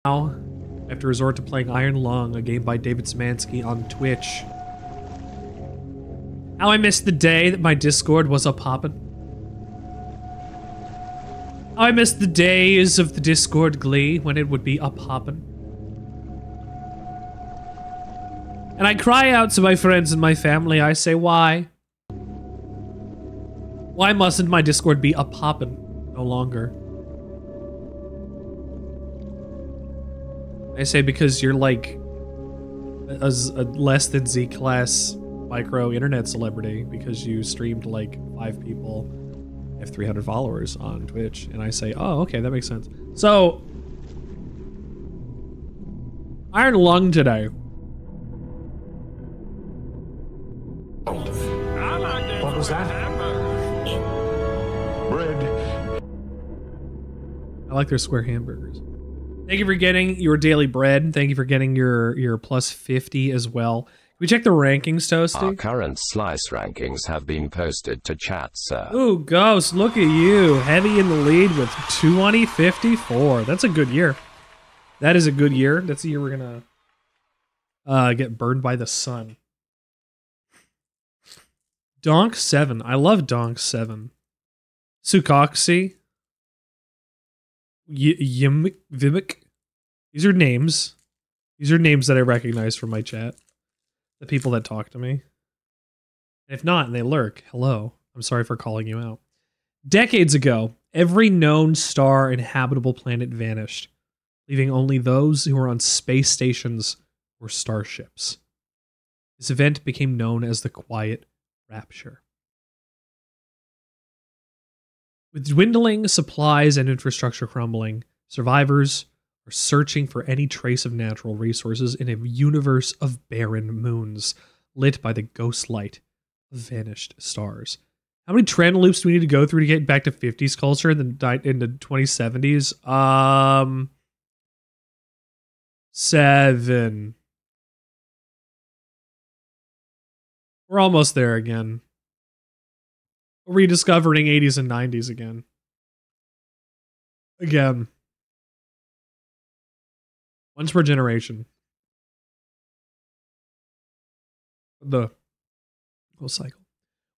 Now, I have to resort to playing Iron Lung, a game by David Szymanski on Twitch. How I missed the day that my Discord was a-poppin'. How I missed the days of the Discord glee when it would be a-poppin'. And I cry out to my friends and my family, I say, why? Why mustn't my Discord be a-poppin' no longer? I say because you're like a less than Z-class micro internet celebrity because you streamed like 5 people, have 300 followers on Twitch, and I say, oh, okay, that makes sense. So, Iron Lung today. What was that? Bread. I like their square hamburgers. Thank you for getting your daily bread. Thank you for getting your plus 50 as well. Can we check the rankings, Toasty? Our current slice rankings have been posted to chat, sir. Ooh, Ghost, look at you. Heavy in the lead with 2054. That's a good year. That is a good year. That's the year we're gonna get burned by the sun. Donk 7. I love Donk 7. Sukoxi. Vimic. These are names. These are names that I recognize from my chat. The people that talk to me. And if not, and they lurk, hello. I'm sorry for calling you out. Decades ago, every known star and habitable planet vanished, leaving only those who were on space stations or starships. This event became known as the Quiet Rapture. With dwindling supplies and infrastructure crumbling, survivors are searching for any trace of natural resources in a universe of barren moons, lit by the ghost light of vanished stars. How many trend loops do we need to go through to get back to 50s culture and then into 2070s? 7. We're almost there again. Rediscovering 80s and 90s again. Again. Once per generation. The whole cycle.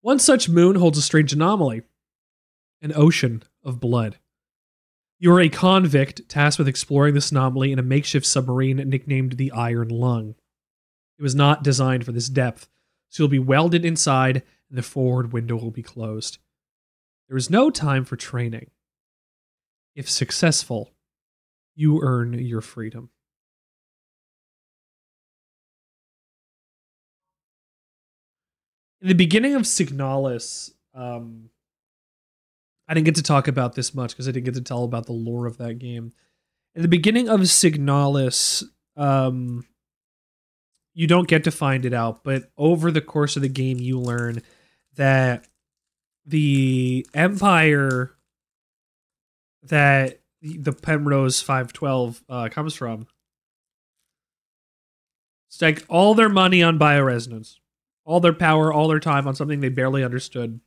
One such moon holds a strange anomaly. An ocean of blood. You are a convict tasked with exploring this anomaly in a makeshift submarine nicknamed the Iron Lung. It was not designed for this depth, so you'll be welded inside and the forward window will be closed. There is no time for training. If successful, you earn your freedom. In the beginning of Signalis, I didn't get to talk about this much because I didn't get to tell about the lore of that game. In the beginning of Signalis, you don't get to find it out, but over the course of the game, you learn that the Empire that the Penrose 512 comes from staked all their money on bioresonance, all their power, all their time on something they barely understood,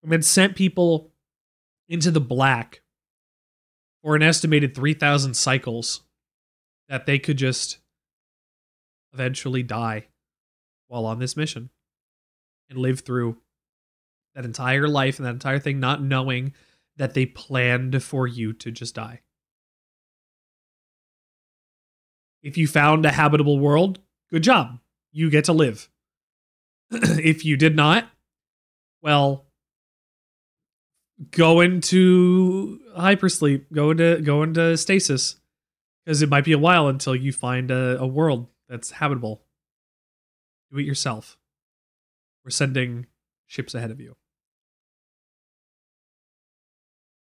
and then sent people into the black for an estimated 3,000 cycles that they could just eventually die while on this mission and live through that entire life and that entire thing not knowing that they planned for you to just die. If you found a habitable world, good job. You get to live. If you did not, well, go into hypersleep, go into stasis, because it might be a while until you find a world that's habitable. Do it yourself. We're sending ships ahead of you.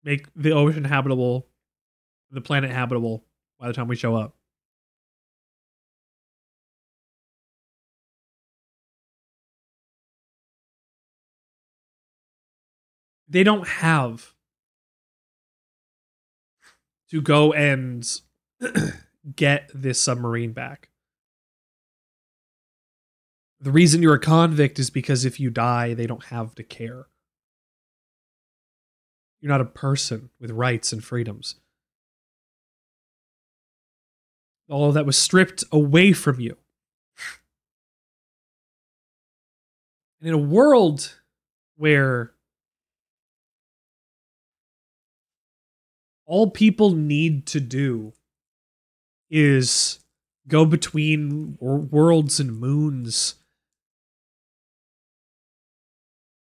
Make the ocean habitable, the planet habitable by the time we show up. They don't have to go and get this submarine back. The reason you're a convict is because if you die, they don't have to care. You're not a person with rights and freedoms. All of that was stripped away from you. And in a world where all people need to do is go between worlds and moons.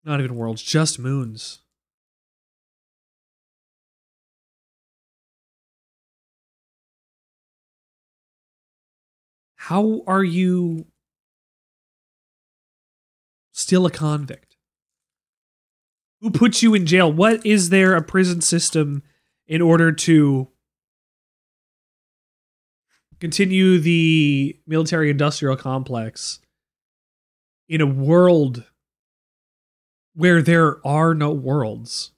Not even worlds, just moons. How are you still a convict? Who put you in jail? What is there a prison system in order to continue the military-industrial complex in a world where there are no worlds?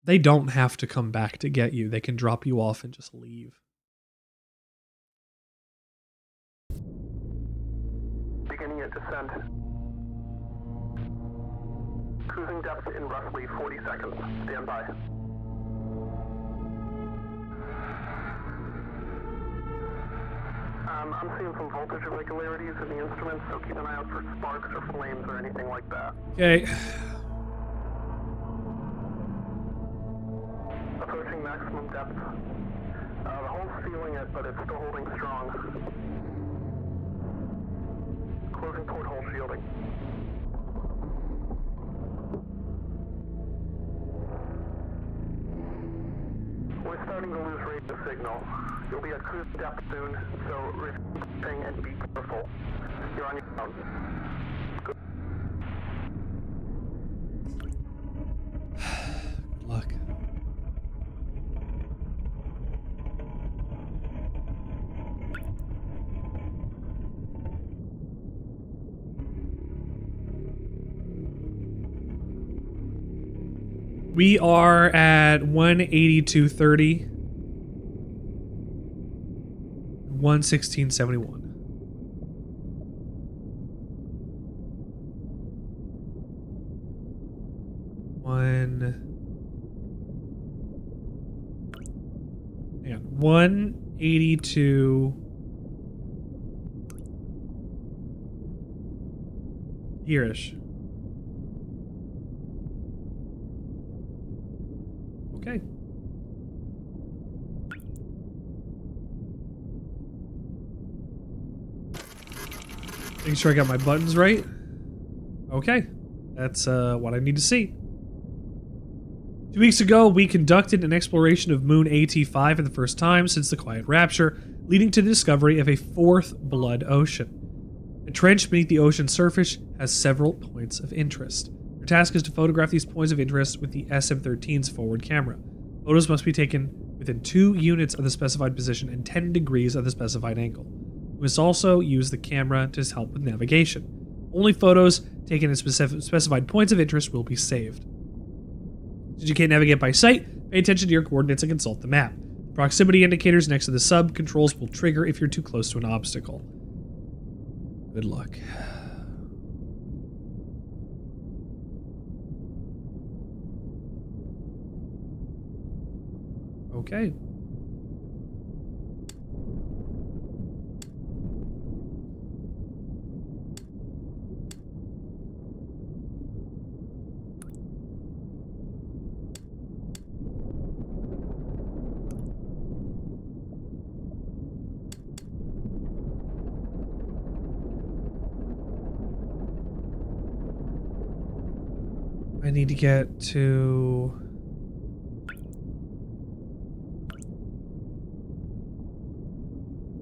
They don't have to come back to get you. They can drop you off and just leave. Beginning at descent. Cruising depth in roughly 40 seconds. Stand by. I'm seeing some voltage irregularities in the instruments, so keep an eye out for sparks or flames or anything like that. Okay. Approaching maximum depth. The hull's feeling it, but it's still holding strong. Closing porthole shielding. We're starting to lose radio signal. You'll be at cruise depth soon, so refreshing and be careful. You're on your own. Good luck. We are at 182.30. 116.71. Hang on. 182 here-ish. Okay. Making sure I got my buttons right. Okay. That's what I need to see. 2 weeks ago, we conducted an exploration of Moon AT5 for the first time since the Quiet Rapture, leading to the discovery of a fourth blood ocean. A trench beneath the ocean's surface has several points of interest. Our task is to photograph these points of interest with the SM-13's forward camera. Photos must be taken within 2 units of the specified position and 10 degrees of the specified angle. We must also use the camera to help with navigation. Only photos taken at specified points of interest will be saved. Since you can't navigate by sight, pay attention to your coordinates and consult the map. Proximity indicators next to the sub controls will trigger if you're too close to an obstacle. Good luck. Okay. I need to get to...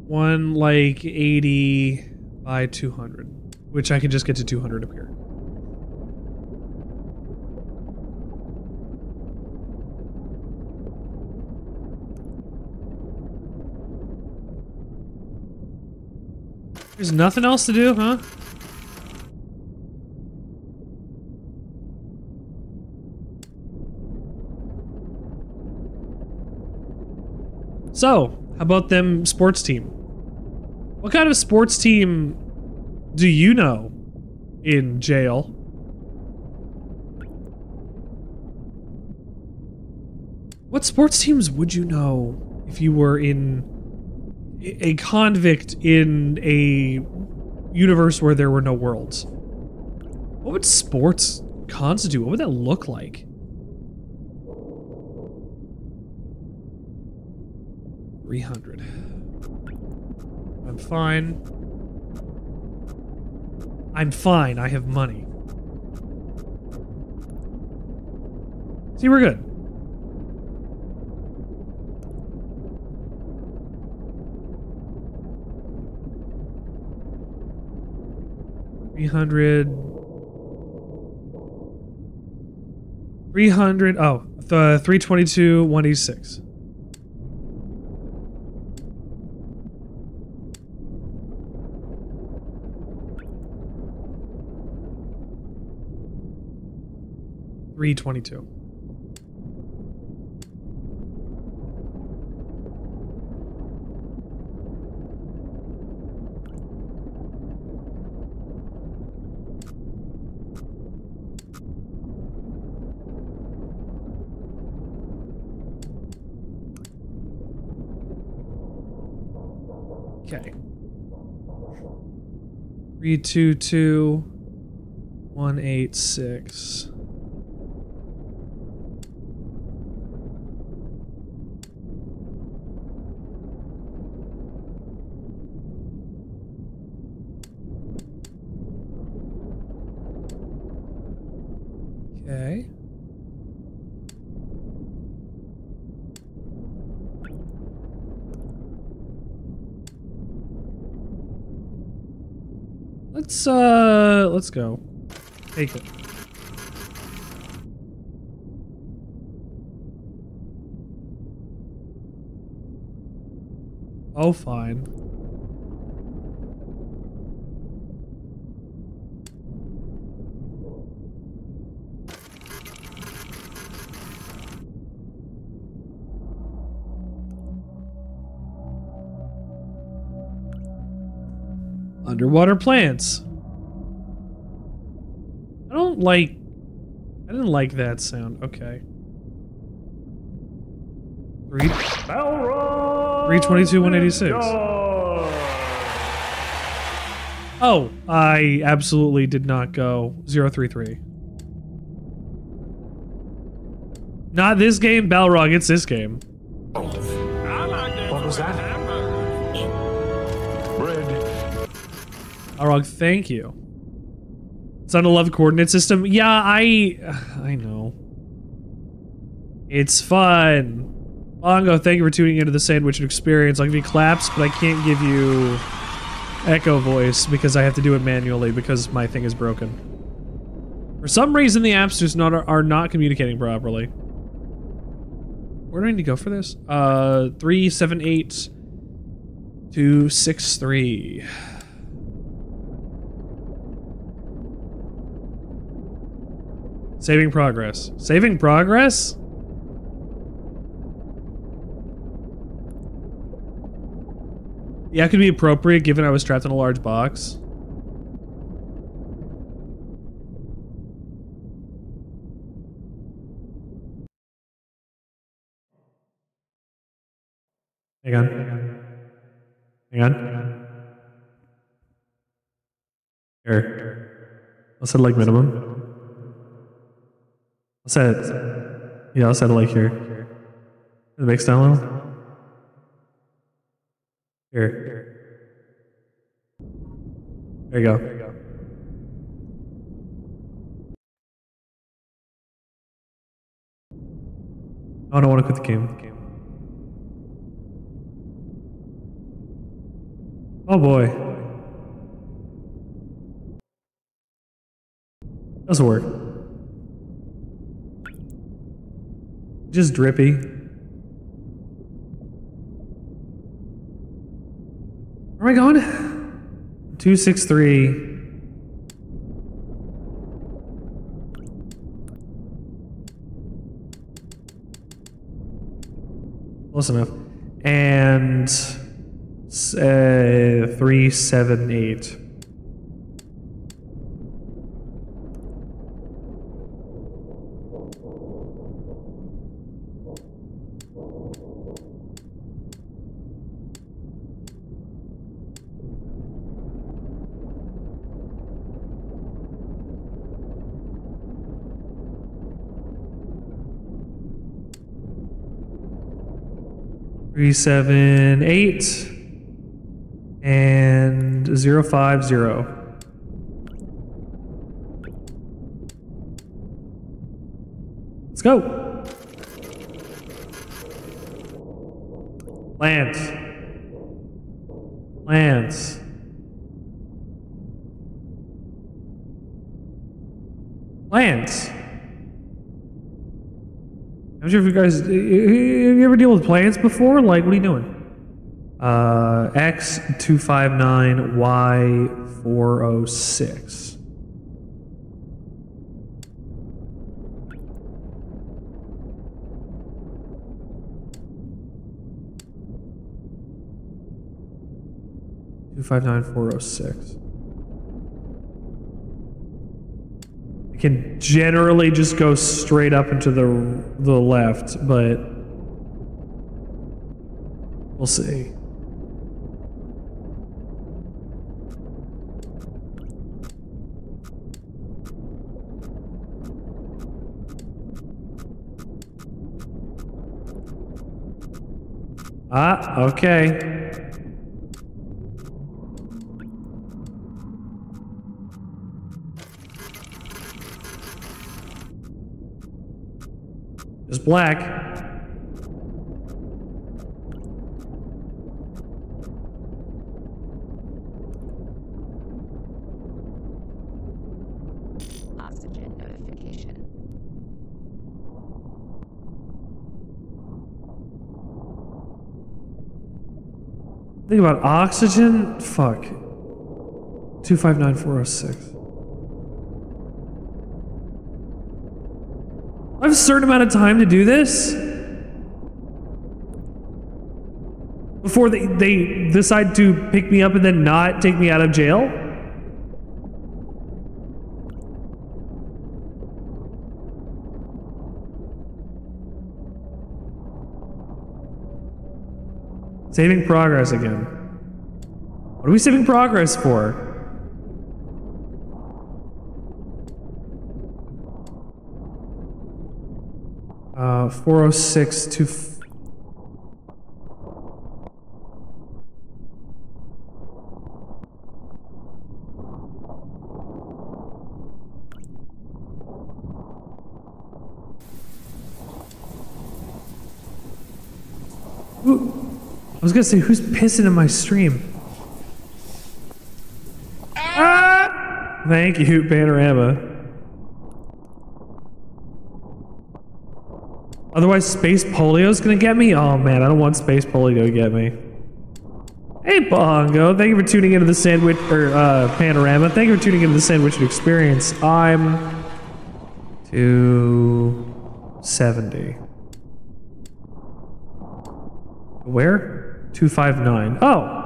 one, like, 80 by 200. Which I can just get to 200 up here. There's nothing else to do, huh? So, how about them sports team? What kind of sports team do you know in jail? What sports teams would you know if you were in a convict in a universe where there were no worlds? What would sports constitute? What would that look like? 300. I'm fine. I'm fine. I have money. See, we're good. $300. Oh, the 322, 186. $322. Okay. 322, 186. Okay. Let's go. Take it. Oh, fine. Underwater plants. I didn't like that sound. Okay. 322, 186. Oh, I absolutely did not go 033. Not this game, Balrog, it's this game. What was that? Bread. Balrog, thank you. It's on a love coordinate system. Yeah, I know. It's fun. Bongo, thank you for tuning into the Sandwichard experience. I'll give you claps, but I can't give you echo voice because I have to do it manually because my thing is broken. For some reason, the apps just are not communicating properly. Where do I need to go for this? 378 263. Saving progress. Saving progress? Yeah, it could be appropriate given I was trapped in a large box. Hang on. Hang on. Here. I'll set it like minimum. I'll set it. Yeah, I'll set it like here. The mix down level. Here. There you go. Oh, I don't want to quit the game. Oh boy. Doesn't work. Just drippy. Where am I going? 263. Close enough. And 378. 378 and 050. Let's go. Lance. Lance. Lance. I'm sure if you guys, have you ever deal with plants before? Like, what are you doing? X259 Y406. $259,406. I can generally just go straight up into the left, but we'll see. Ah, okay. Just black. Oxygen notification. Think about oxygen. Fuck. 259406. I have a certain amount of time to do this before they decide to pick me up and then not take me out of jail. Saving progress again. What are we saving progress for? 406 to... Ooh, I was gonna say, who's pissing in my stream? Ah! Thank you, Panorama. Otherwise, Space Polio's gonna get me? Oh man, I don't want Space Polio to get me. Hey Bongo, thank you for tuning into the Sandwich, or Panorama. Thank you for tuning into the Sandwich Experience. I'm 270. Where? 259. Oh!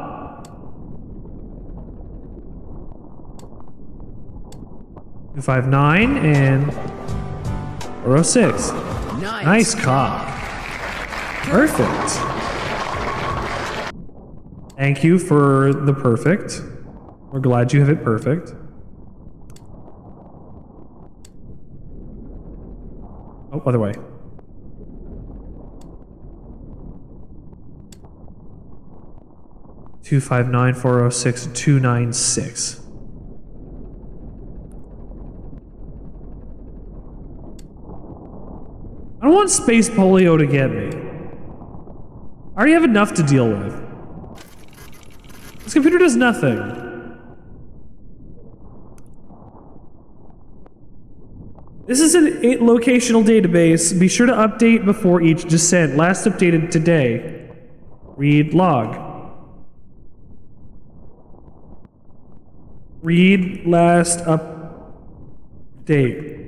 $259 and 406. Nice cock. Perfect. Thank you for the perfect. We're glad you have it perfect. Oh, other way. $259,406,296. I don't want Space Polio to get me. I already have enough to deal with. This computer does nothing. This is a locational database. Be sure to update before each descent. Last updated today. Read log. Read last update.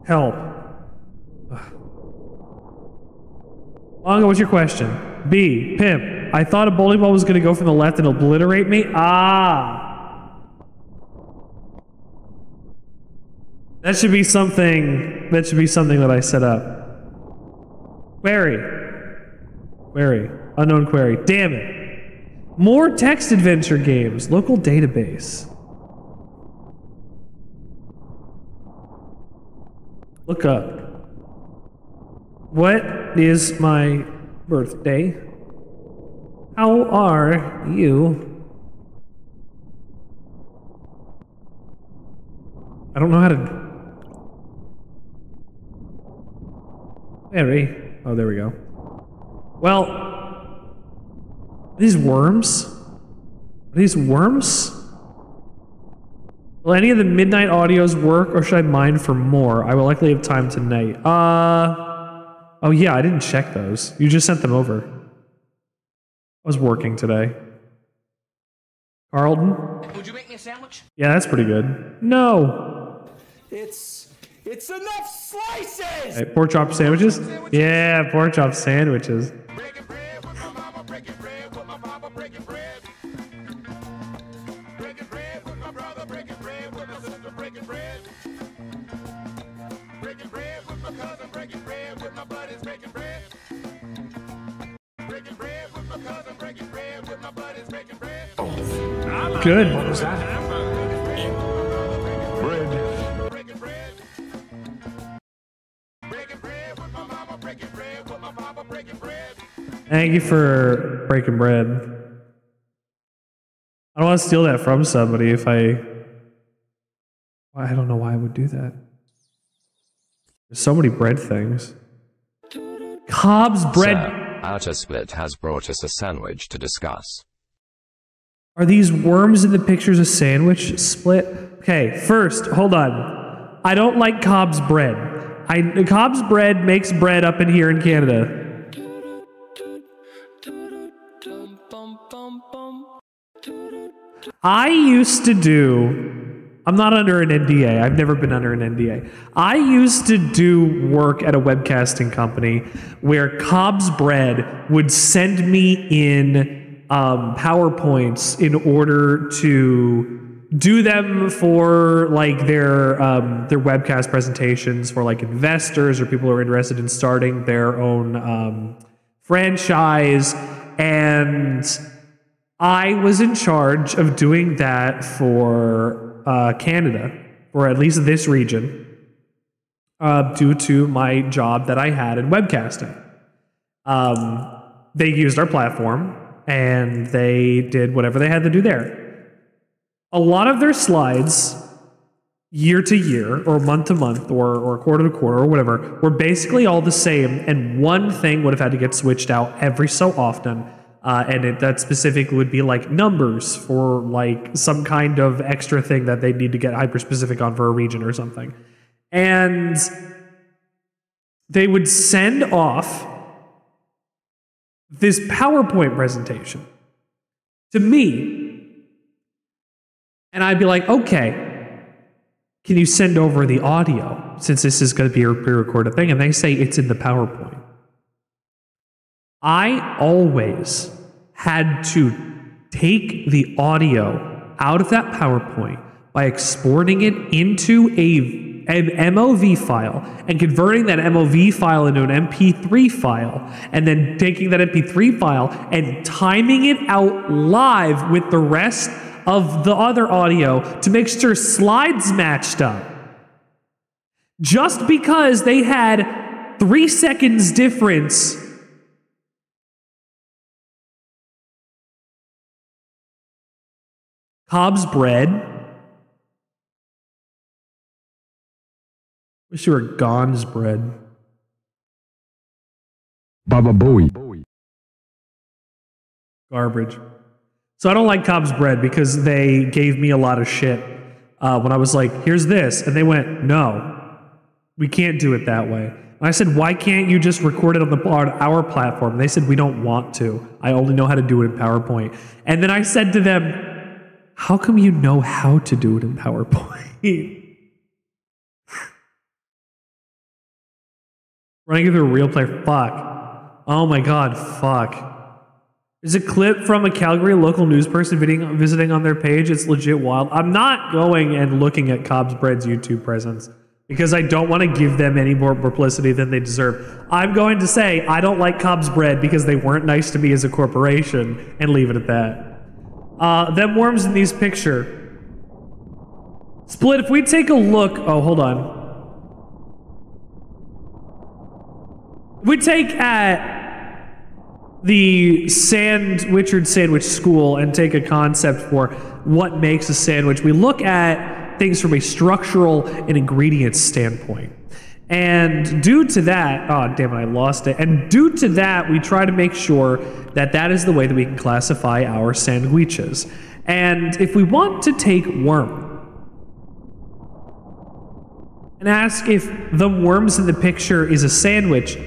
Help. Longo, what's your question? B. Pimp. I thought a bowling ball was going to go from the left and obliterate me. Ah. That should be something. That should be something that I set up. Query. Query. Unknown query. Damn it. More text adventure games. Local database. Look up. What is my birthday? How are you? I don't know how to... Harry. Oh, there we go. Well, are these worms? Are these worms? Will any of the midnight audios work, or should I mine for more? I will likely have time tonight. Oh yeah, I didn't check those. You just sent them over. I was working today. Carlton? Would you make me a sandwich? Yeah, that's pretty good. No! It's enough slices! Hey, pork chop sandwiches? Yeah, pork chop sandwiches. Breaking bread with my mama, breaking bread with my papa, breaking bread. Breaking bread with my brother, breaking bread with my sister, breaking bread. Breaking bread with my cousin, breaking bread with my buddies, breaking bread. Breaking bread with my cousin, breaking bread with my buddies, breaking bread. Good. What was that? Bread. Breaking bread. Breaking bread with my mama, breaking bread with my papa, breaking bread. Thank you for breaking bread. I don't want to steal that from somebody if I don't know why I would do that. There's so many bread things. Cobb's bread. Sir, Outer Split has brought us a sandwich to discuss. Are these worms in the pictures a sandwich split? Okay, first, hold on. I don't like Cobb's bread. Cobb's bread makes bread up in here in Canada. I used to do, I'm not under an NDA. I've never been under an NDA. I used to do work at a webcasting company where Cobb's bread would send me in PowerPoints in order to do them for like their webcast presentations for like investors or people who are interested in starting their own franchise. And I was in charge of doing that for Canada, or at least this region, due to my job that I had in webcasting. They used our platform, and they did whatever they had to do there. A lot of their slides, year to year, or month to month, or quarter to quarter, or whatever, were basically all the same, and one thing would have had to get switched out every so often. And that specifically would be like numbers for like some kind of extra thing that they need to get hyper specific on for a region or something. And they would send off this PowerPoint presentation to me. And I'd be like, okay, can you send over the audio since this is going to be a pre-recorded thing? And they say it's in the PowerPoint. I always had to take the audio out of that PowerPoint by exporting it into an MOV file and converting that MOV file into an MP3 file, and then taking that MP3 file and timing it out live with the rest of the other audio to make sure slides matched up. Just because they had 3 seconds difference. Cobb's bread. Wish you were Gon's bread. Baba Booey. Garbage. So I don't like Cobb's bread because they gave me a lot of shit when I was like, here's this. And they went, no, we can't do it that way. And I said, why can't you just record it on our platform? And they said, we don't want to. I only know how to do it in PowerPoint. And then I said to them, how come you know how to do it in PowerPoint? Running through a real player. Fuck. Oh my god, fuck. There's a clip from a Calgary local news person visiting on their page. It's legit wild. I'm not going and looking at Cobb's Bread's YouTube presence because I don't want to give them any more publicity than they deserve. I'm going to say I don't like Cobb's Bread because they weren't nice to me as a corporation and leave it at that. Them worms in these picture. Split, if we take a look... Oh, hold on. We take at the Sandwichard Sandwich School and take a concept for what makes a sandwich. We look at things from a structural and ingredients standpoint. And due to that, oh damn it, I lost it. And due to that, we try to make sure that that is the way that we can classify our sandwiches. And if we want to take worm and ask if the worms in the picture is a sandwich,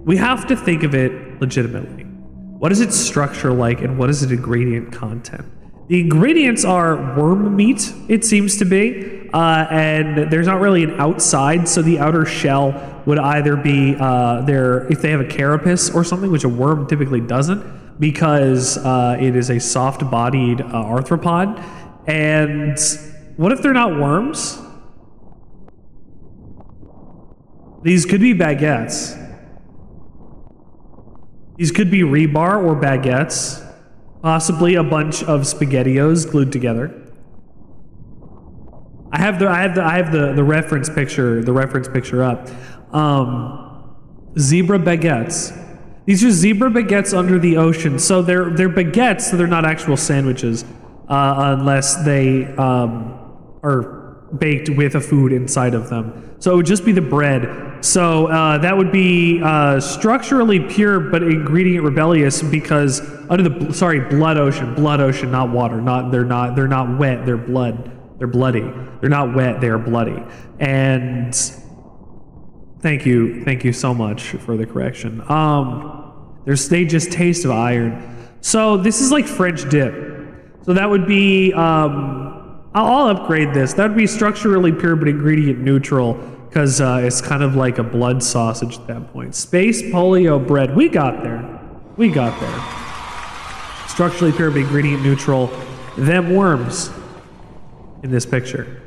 we have to think of it legitimately. What is its structure like and what is its ingredient content? The ingredients are worm meat, it seems to be, and there's not really an outside, so the outer shell would either be if they have a carapace or something, which a worm typically doesn't, because it is a soft-bodied arthropod. And what if they're not worms? These could be baguettes. These could be rebar or baguettes. Possibly a bunch of SpaghettiOs glued together. I have the reference picture up. Zebra baguettes. These are zebra baguettes under the ocean. So they're baguettes, so they're not actual sandwiches, unless they are baked with a food inside of them. So it would just be the bread. So that would be structurally pure but ingredient rebellious, because under the blood ocean, not water. They're not wet. They're blood. They're bloody. They're not wet. They are bloody. And thank you so much for the correction. They just taste of iron. So this is like French dip. So that would be I'll upgrade this. That would be structurally pure but ingredient neutral, because it's kind of like a blood sausage at that point. Space polio bread. We got there. Structurally pure but ingredient neutral. Them worms in this picture.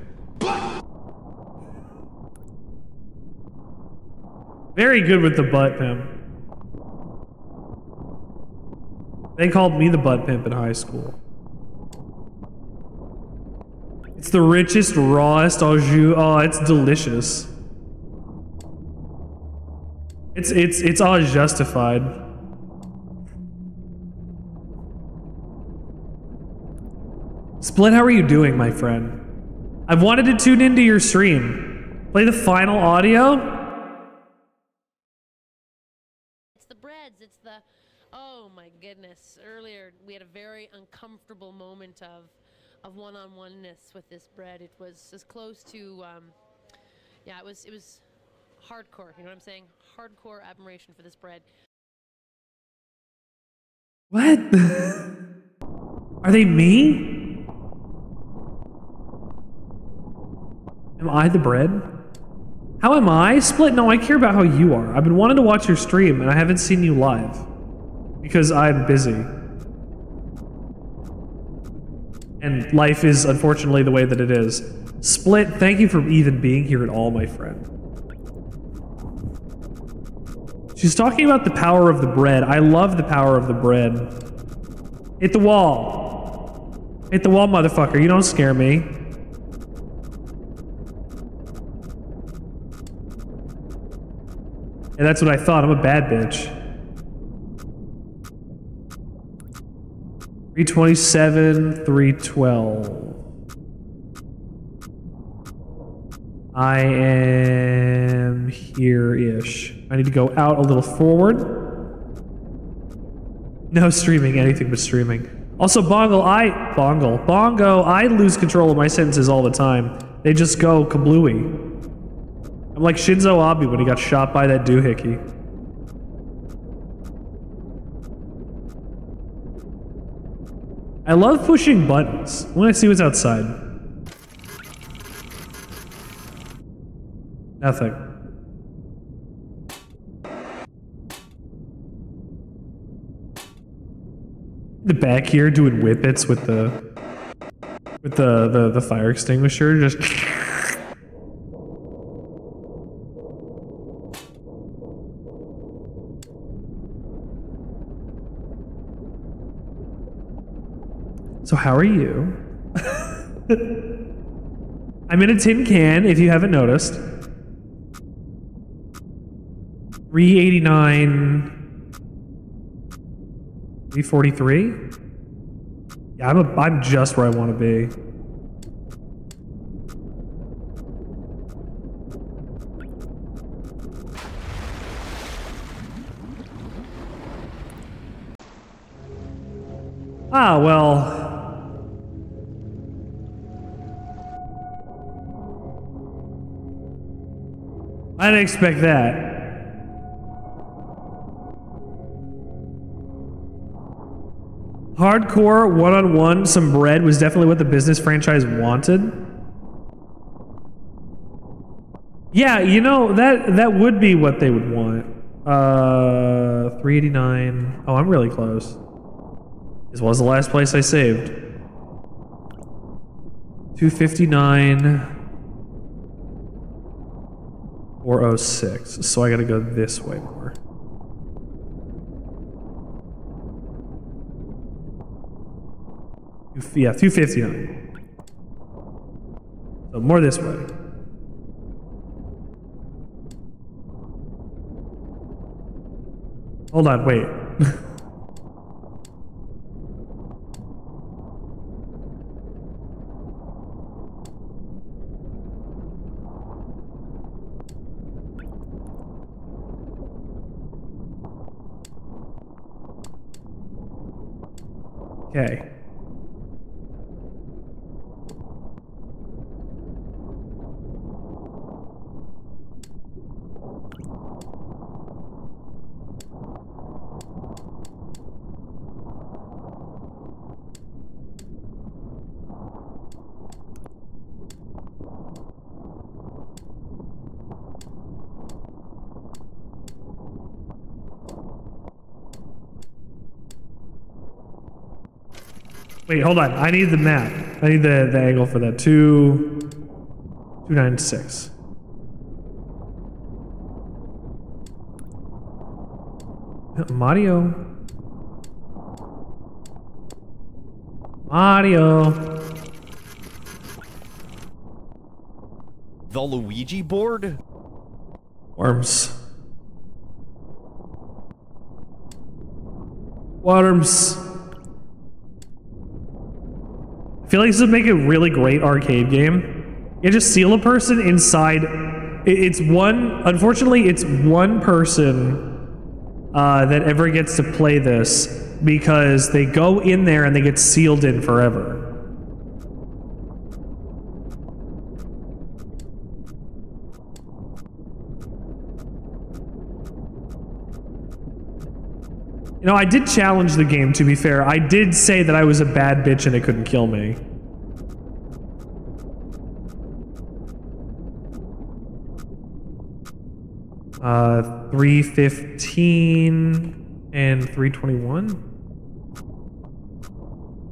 Very good with the butt pimp. They called me the butt pimp in high school. It's the richest, rawest au jus. Oh, it's delicious. It's all justified. Split, how are you doing, my friend? I've wanted to tune into your stream. Play the final audio. It's the breads, it's the, oh my goodness. Earlier, we had a very uncomfortable moment of one-on-oneness with this bread. It was as close to, yeah, it was hardcore, you know what I'm saying? Hardcore admiration for this bread. What? Are they me? Am I the bread? How am I? Split? No, I care about how you are. I've been wanting to watch your stream and I haven't seen you live because I'm busy. And life is unfortunately the way that it is. Split, thank you for even being here at all, my friend. She's talking about the power of the bread. I love the power of the bread. Hit the wall. Hit the wall, motherfucker. You don't scare me. And that's what I thought. I'm a bad bitch. 327, 312. I am here-ish. I need to go out a little forward. No streaming, anything but streaming. Also, Bongo, I lose control of my sentences all the time. They just go kablooey. I'm like Shinzo Abe when he got shot by that doohickey. I love pushing buttons. I want to see what's outside. Nothing. The back here doing whippets with the fire extinguisher, just. So how are you? I'm in a tin can, if you haven't noticed. 389. 343. Yeah, I'm just where I want to be. Ah, well. I didn't expect that. Hardcore one-on-one, some bread was definitely what the business franchise wanted. Yeah, you know, that would be what they would want. 389. Oh, I'm really close. This was the last place I saved. 259. 406. So I gotta go this way more. Yeah, 259. So more this way. Hold on, wait. Okay. Wait, hold on. I need the map. I need the angle for that. 296. Mario. The Luigi board? Worms. I feel like this would make a really great arcade game. You just seal a person inside. Unfortunately, it's one person that ever gets to play this because they go in there and they get sealed in forever. You know, I did challenge the game, to be fair. I did say that I was a bad bitch and it couldn't kill me. Uh, 315 and 321.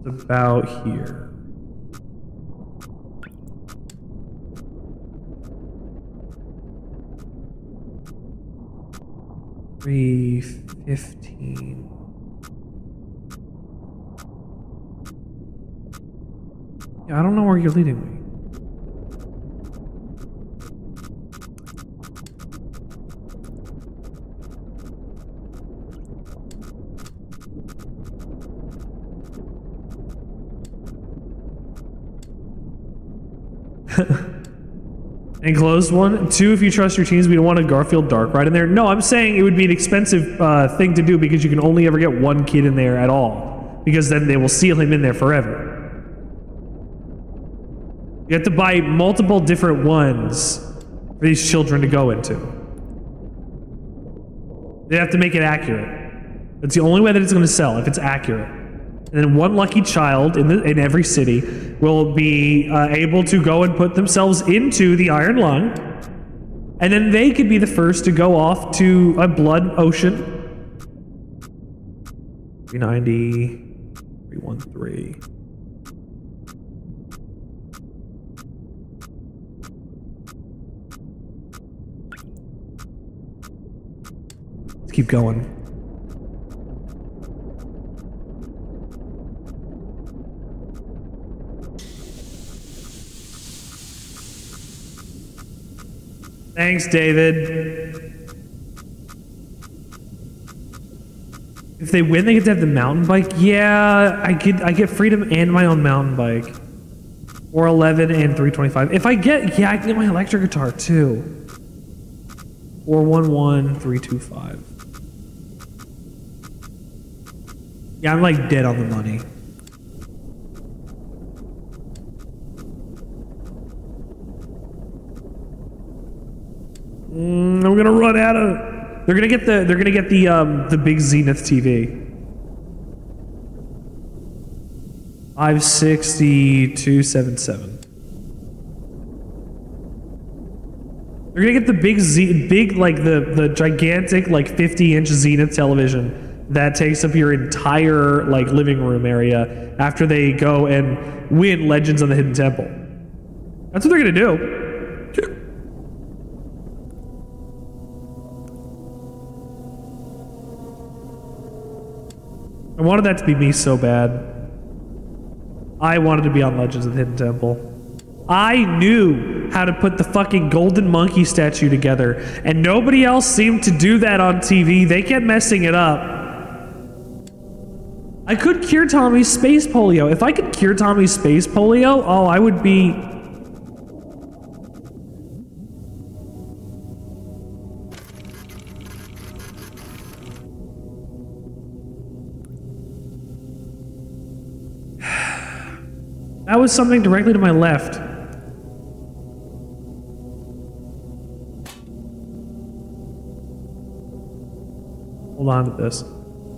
It's about here. Three 15. Yeah, I don't know where you're leading me. Enclosed one. 2, if you trust your teams, we don't want a Garfield Dark Ride in there. No, I'm saying it would be an expensive thing to do because you can only ever get one kid in there at all. Because then they will seal him in there forever. You have to buy multiple different ones for these children to go into. They have to make it accurate. That's the only way that it's going to sell, if it's accurate. And then one lucky child in every city will be able to go and put themselves into the Iron Lung. And then they could be the first to go off to a blood ocean. 390, 313. Let's keep going. Thanks, David. If they win, they get to have the mountain bike. Yeah, I get freedom and my own mountain bike. 411 and 325. If I get, yeah, I can get my electric guitar too. 411, 325. Yeah, I'm like dead on the money. I'm gonna run out of. They're gonna get the big Zenith TV. 560, 277. They're gonna get the big like the gigantic like 50-inch Zenith television that takes up your entire like living room area after they go and win Legends of the Hidden Temple. That's what they're gonna do. I wanted that to be me so bad. I wanted to be on Legends of the Hidden Temple. I knew how to put the fucking golden monkey statue together, and nobody else seemed to do that on TV. They kept messing it up. I could cure Tommy's space polio. If I could cure Tommy's space polio, oh, I would be... That was something directly to my left. Hold on to this.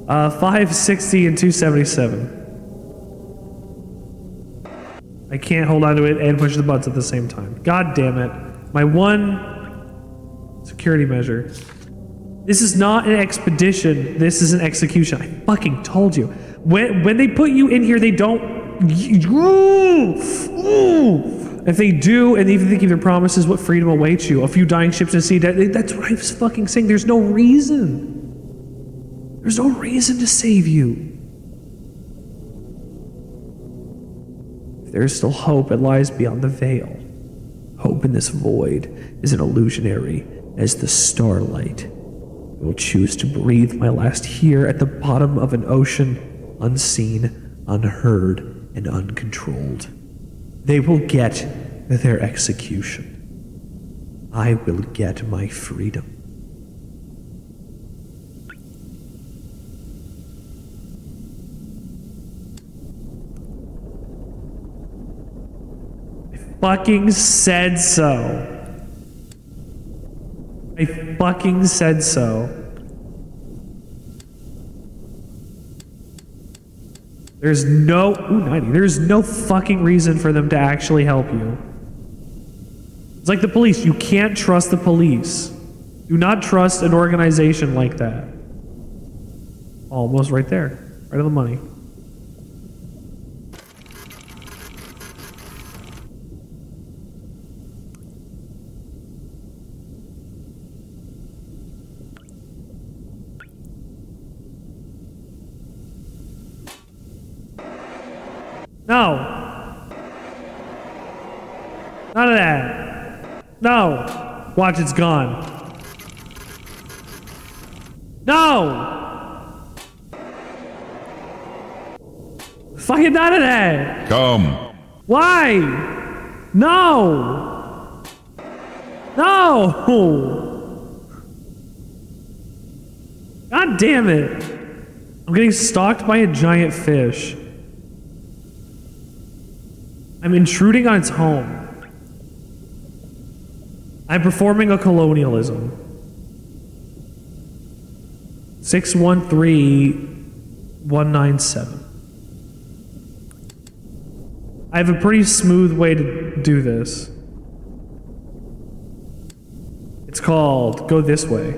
560 and 277. I can't hold on to it and push the buttons at the same time. God damn it. My one security measure. This is not an expedition. This is an execution. I fucking told you. When they put you in here, they don't... If they do, and even think even promises what freedom awaits you, a few dying ships at sea, that's what I was fucking saying. There's no reason. There's no reason to save you. If there is still hope, it lies beyond the veil. Hope in this void is an illusionary as the starlight. I will choose to breathe my last here at the bottom of an ocean, unseen, unheard, and uncontrolled. They will get their execution. I will get my freedom. I fucking said so. I fucking said so. There's no, ooh, 90. There's no fucking reason for them to actually help you. It's like the police. You can't trust the police. Do not trust an organization like that. Almost right there. Right on the money. No. None of that. No. Watch, it's gone. No. Fucking none of that. Come. Why? No. No. God damn it. I'm getting stalked by a giant fish. I'm intruding on its home. I'm performing a colonialism. 613197. I have a pretty smooth way to do this. It's called Go This Way.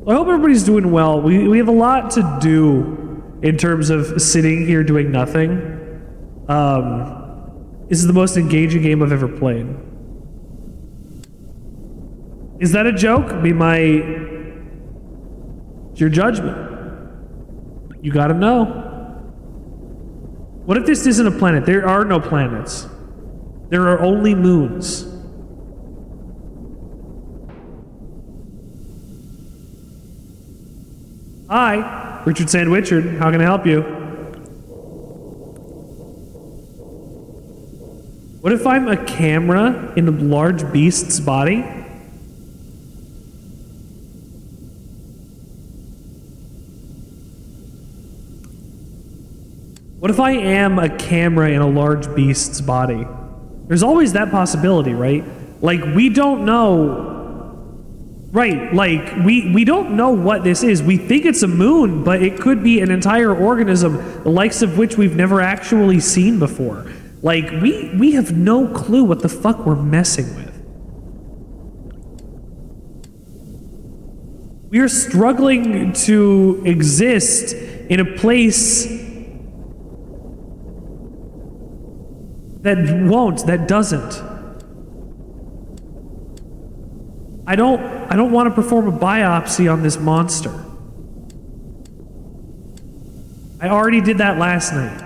I hope everybody's doing well. We have a lot to do in terms of sitting here doing nothing. This is the most engaging game I've ever played. Is that a joke? It's your judgment. You gotta know. What if this isn't a planet? There are no planets. There are only moons. Hi, Richard Sandwichard. How can I help you? What if I'm a camera in a large beast's body? What if I am a camera in a large beast's body? There's always that possibility, right? Like, we don't know... Right, like, we don't know what this is. We think it's a moon, but it could be an entire organism, the likes of which we've never actually seen before. Like, we have no clue what the fuck we're messing with. We are struggling to exist in a place that doesn't. I don't want to perform a biopsy on this monster. I already did that last night.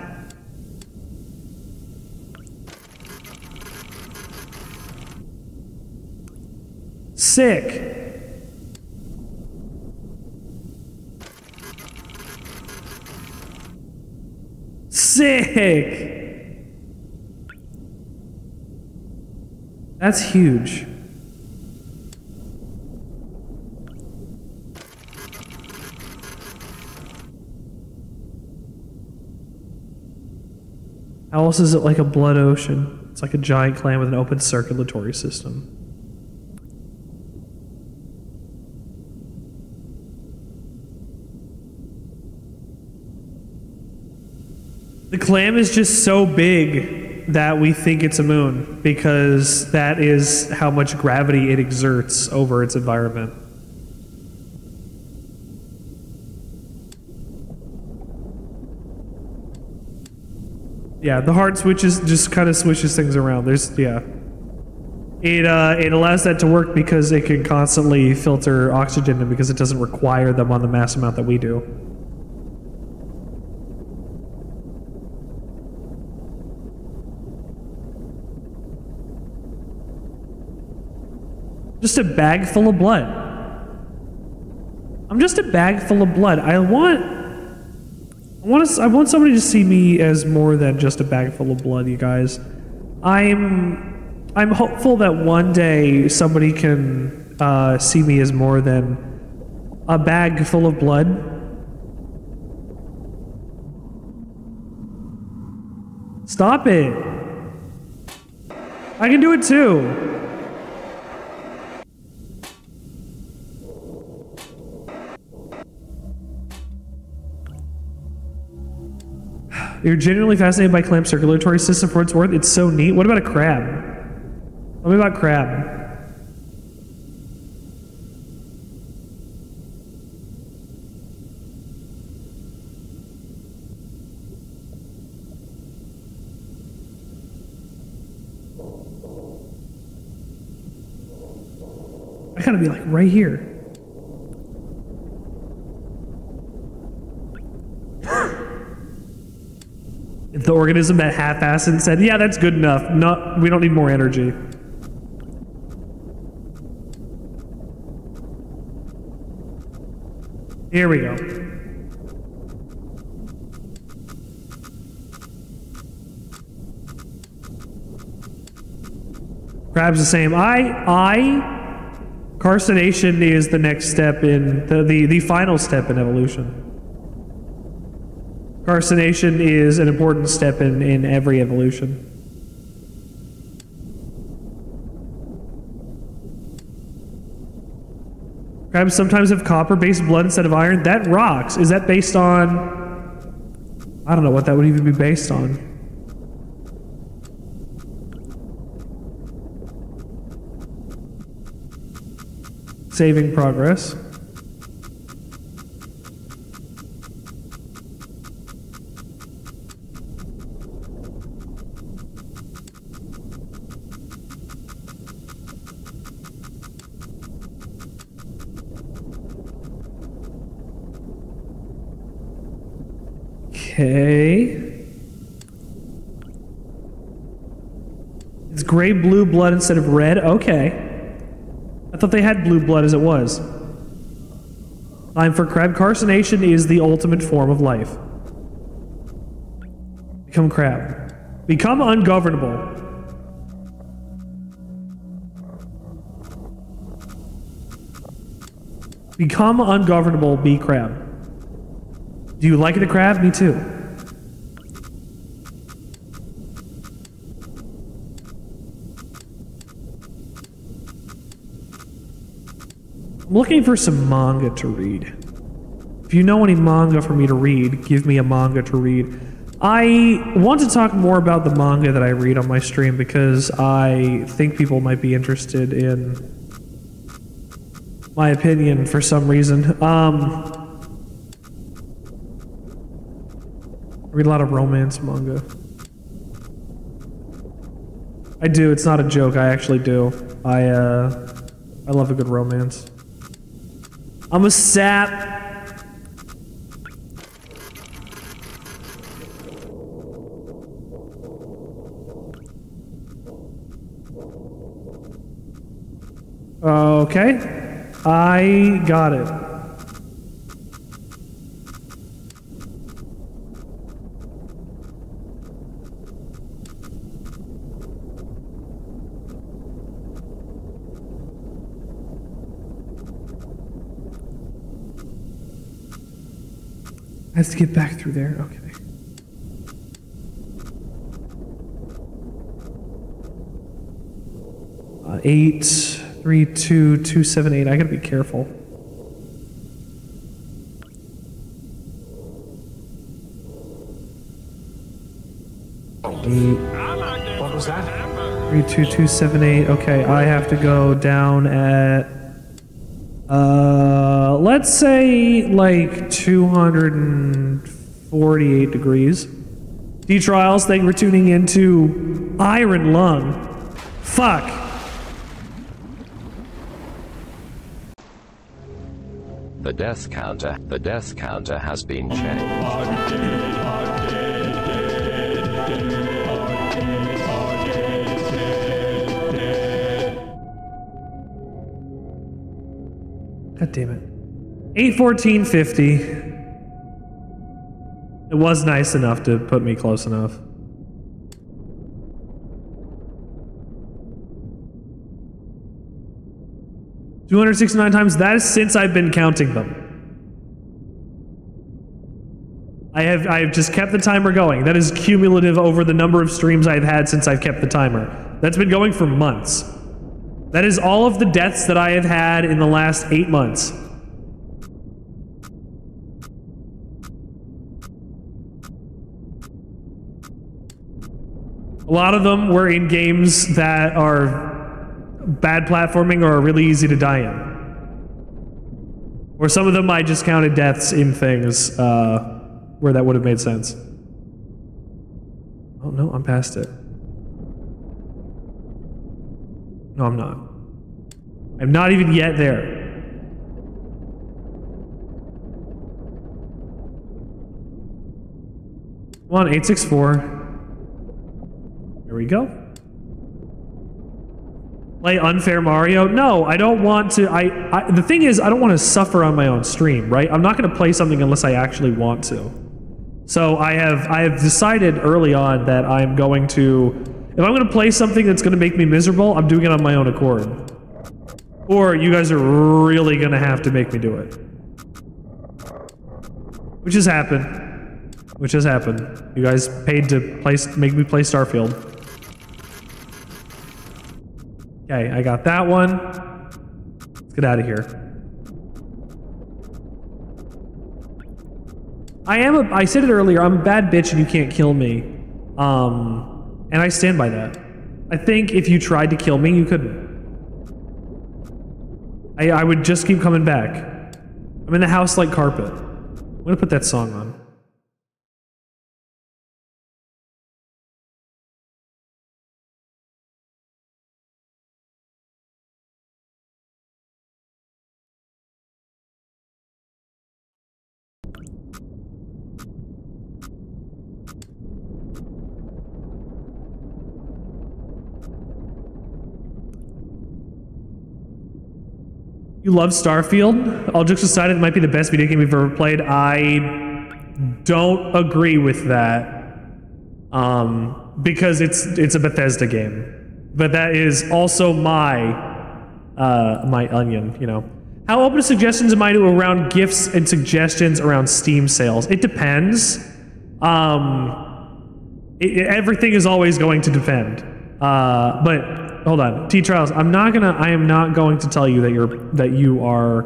Sick. Sick. That's huge. How else is it like a blood ocean? It's like a giant clam with an open circulatory system. The clam is just so big that we think it's a moon because that is how much gravity it exerts over its environment. Yeah, the heart switches just kind of switches things around. It allows that to work because it can constantly filter oxygen and because it doesn't require them on the mass amount that we do. Just a bag full of blood. I'm just a bag full of blood. I want somebody to see me as more than just a bag full of blood, you guys. I'm hopeful that one day somebody can see me as more than a bag full of blood. Stop it. I can do it too. You're genuinely fascinated by clam circulatory system for what it's worth. It's so neat. What about a crab? Tell me about crab. I gotta be like right here. The organism that half-assed and said, yeah, that's good enough. No, we don't need more energy. Here we go. Crab's the same. Carcination is the next step in the final step in evolution. Carcination is an important step in every evolution. Crabs sometimes have copper-based blood instead of iron. That rocks. Is that based on... I don't know what that would even be based on. Saving progress. Okay. It's gray-blue blood instead of red. Okay. I thought they had blue blood as it was. Time for crab. Carcination is the ultimate form of life. Become crab. Become ungovernable. Become ungovernable, be crab. Do you like the crab? Me too. I'm looking for some manga to read. If you know any manga for me to read, give me a manga to read. I want to talk more about the manga that I read on my stream because I think people might be interested in my opinion for some reason. I read a lot of romance manga. I do, it's not a joke, I actually do. I love a good romance. I'm a sap. Okay, I got it. I have to get back through there. Okay. Eight, 3, 2, 2, 7, 8. I gotta be careful. What was that? 3, 2, 2, 7, 8. Okay, I have to go down at let's say like 248 degrees. D-Trials, thank you for tuning into Iron Lung. Fuck. The death counter has been checked. God damn it. 8:14:50. It was nice enough to put me close enough. $269 times. That is since I've been counting them. I've just kept the timer going. That is cumulative over the number of streams I've had since I've kept the timer. That's been going for months. That is all of the deaths that I have had in the last 8 months. A lot of them were in games that are bad platforming or are really easy to die in. Or some of them I just counted deaths in things where that would have made sense. Oh no, I'm past it. No, I'm not. I'm not even yet there. Come on, 864. There we go. Play Unfair Mario? No, I don't want to. The thing is, I don't want to suffer on my own stream, right? I'm not going to play something unless I actually want to. So I have decided early on that I'm going to, if I'm going to play something that's going to make me miserable, I'm doing it on my own accord. Or you guys are really going to have to make me do it. Which has happened. Which has happened. You guys paid to make me play Starfield. Okay, I got that one. Let's get out of here. I said it earlier, I'm a bad bitch and you can't kill me. And I stand by that. I think if you tried to kill me, you couldn't. I would just keep coming back. I'm in the house like carpet. I'm gonna put that song on. You love Starfield? All jokes aside, it might be the best video game you've ever played. I don't agree with that. Because it's a Bethesda game. But that is also my onion, you know. How open to suggestions am I to around gifts and suggestions around Steam sales? It depends. Everything is always going to depend. But hold on, T-Trials. I am not going to tell you that you are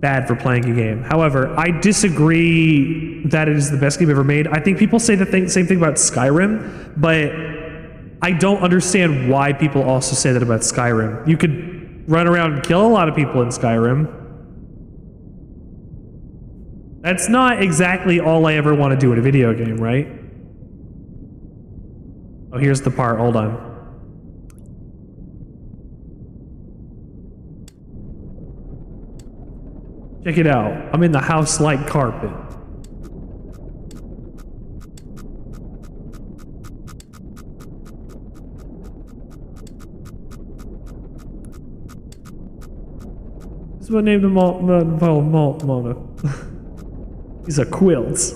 bad for playing a game. However, I disagree that it is the best game ever made. I think people say the same thing about Skyrim, but I don't understand why people also say that about Skyrim. You could run around and kill a lot of people in Skyrim. That's not exactly all I ever want to do in a video game, right? Oh, here's the part. Hold on. Check it out. I'm in the house like carpet. This is what I named him Mona. These are quilts.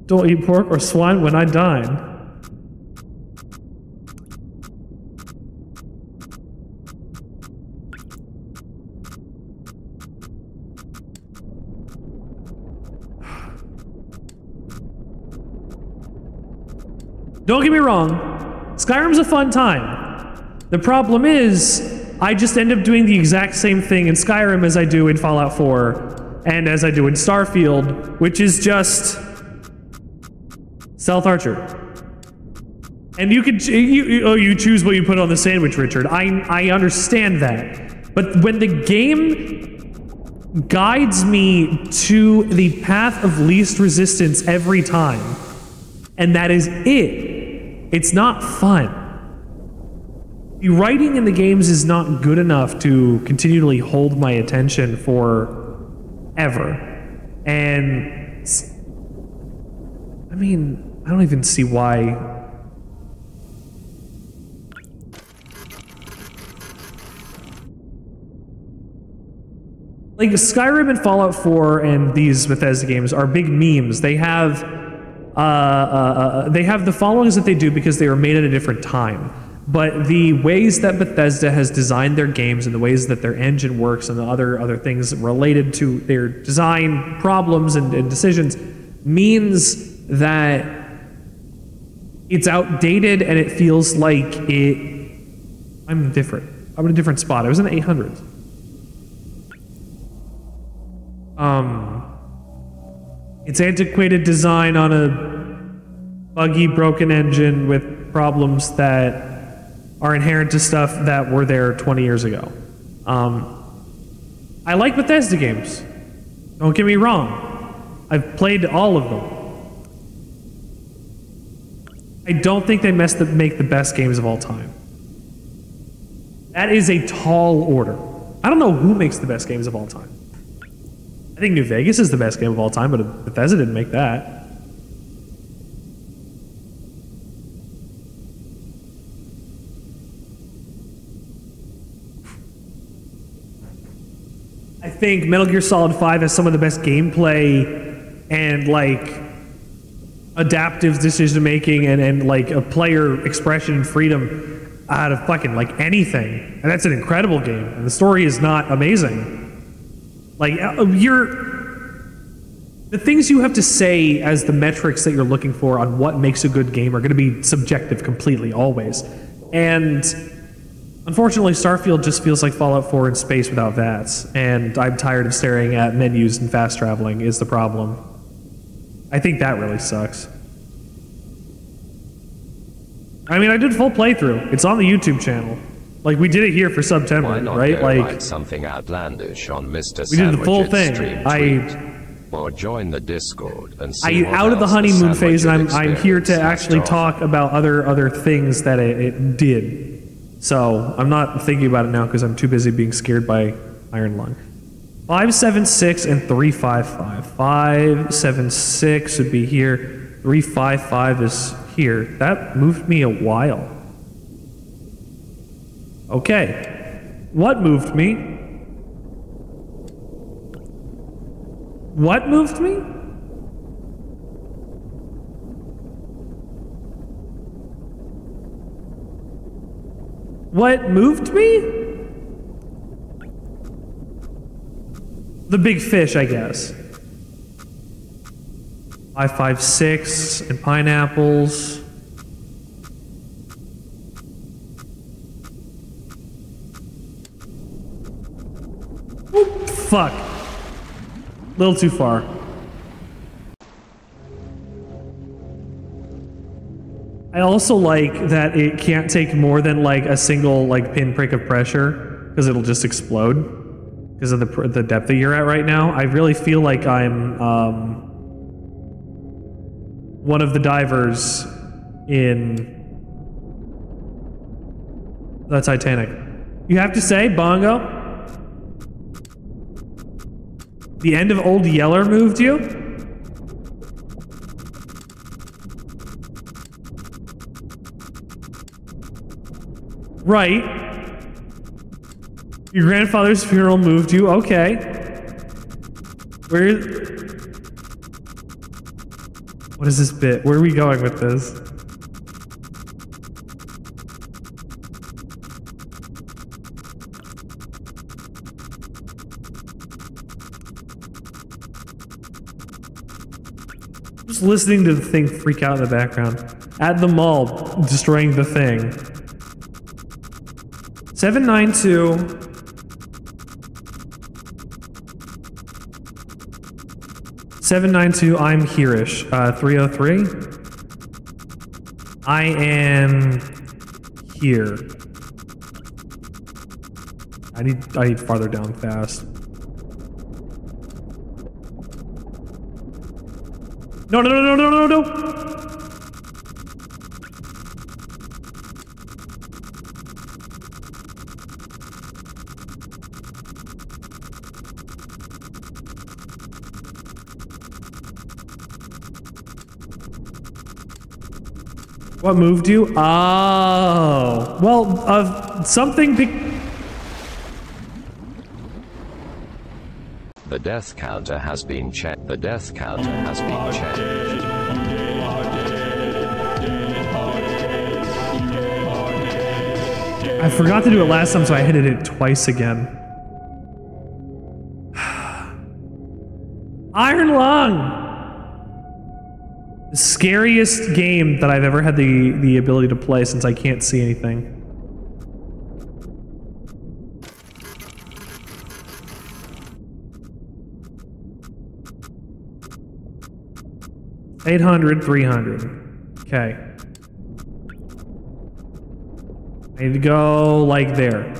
Don't eat pork or swine when I dine. Don't get me wrong, Skyrim's a fun time. The problem is, I just end up doing the exact same thing in Skyrim as I do in Fallout 4 and as I do in Starfield, which is just Stealth Archer. And you could you choose what you put on the sandwich, Richard. I understand that. But when the game guides me to the path of least resistance every time, and that is it, it's not fun. The writing in the games is not good enough to continually hold my attention forever. And I mean, I don't even see why. Like, Skyrim and Fallout 4 and these Bethesda games are big memes. They have the followings that they do because they were made at a different time. But the ways that Bethesda has designed their games and the ways that their engine works and the other things related to their design problems and decisions means that it's outdated and it feels like I'm different. I'm in a different spot. I was in the 800s. It's antiquated design on a buggy, broken engine with problems that are inherent to stuff that were there 20 years ago. I like Bethesda games. Don't get me wrong. I've played all of them. I don't think they make the best games of all time. That is a tall order. I don't know who makes the best games of all time. I think New Vegas is the best game of all time, but Bethesda didn't make that. I think Metal Gear Solid 5 has some of the best gameplay and, like, adaptive decision making and like a player expression and freedom out of fucking like anything, and that's an incredible game, and the story is not amazing. Like, the things you have to say as the metrics that you're looking for on what makes a good game are going to be subjective completely always. And unfortunately, Starfield just feels like Fallout 4 in space without VATS, and I'm tired of staring at menus and fast traveling is the problem. I think that really sucks. I mean, I did full playthrough. It's on the YouTube channel. Like, we did it here for September, Why not right? go Like, write something outlandish on Mr. we did the full Sandwichard's thing. stream tweet? or join the Discord and see I'm what out of the else honeymoon phase, and Sandwichard I'm here to experience has actually offer. talk about other things that it did. So I'm not thinking about it now because I'm too busy being scared by Iron Lung. 576 and 355. 576 would be here. 355 is here. That moved me a while. Okay. What moved me? What moved me? What moved me? The big fish, I guess. 556 and pineapples. Oop, fuck. Little too far. I also like that it can't take more than like a single like pinprick of pressure because it'll just explode because of the depth that you're at right now. I really feel like I'm one of the divers in the Titanic. You have to say, Bongo? The end of Old Yeller moved you? Right. Your grandfather's funeral moved you. Okay. What is this bit? Where are we going with this? Just listening to the thing freak out in the background. At the mall, destroying the thing. 792. I'm here-ish. 303. I am here. I need farther down fast. No, no, no, no, no, no, no. What moved you? Oh. Well, something big. The death counter has been checked. The death counter has been checked. I forgot to do it last time, so I hit it twice again. Iron Lung! The scariest game that I've ever had the ability to play since I can't see anything. $800, $300. Okay. I need to go like there.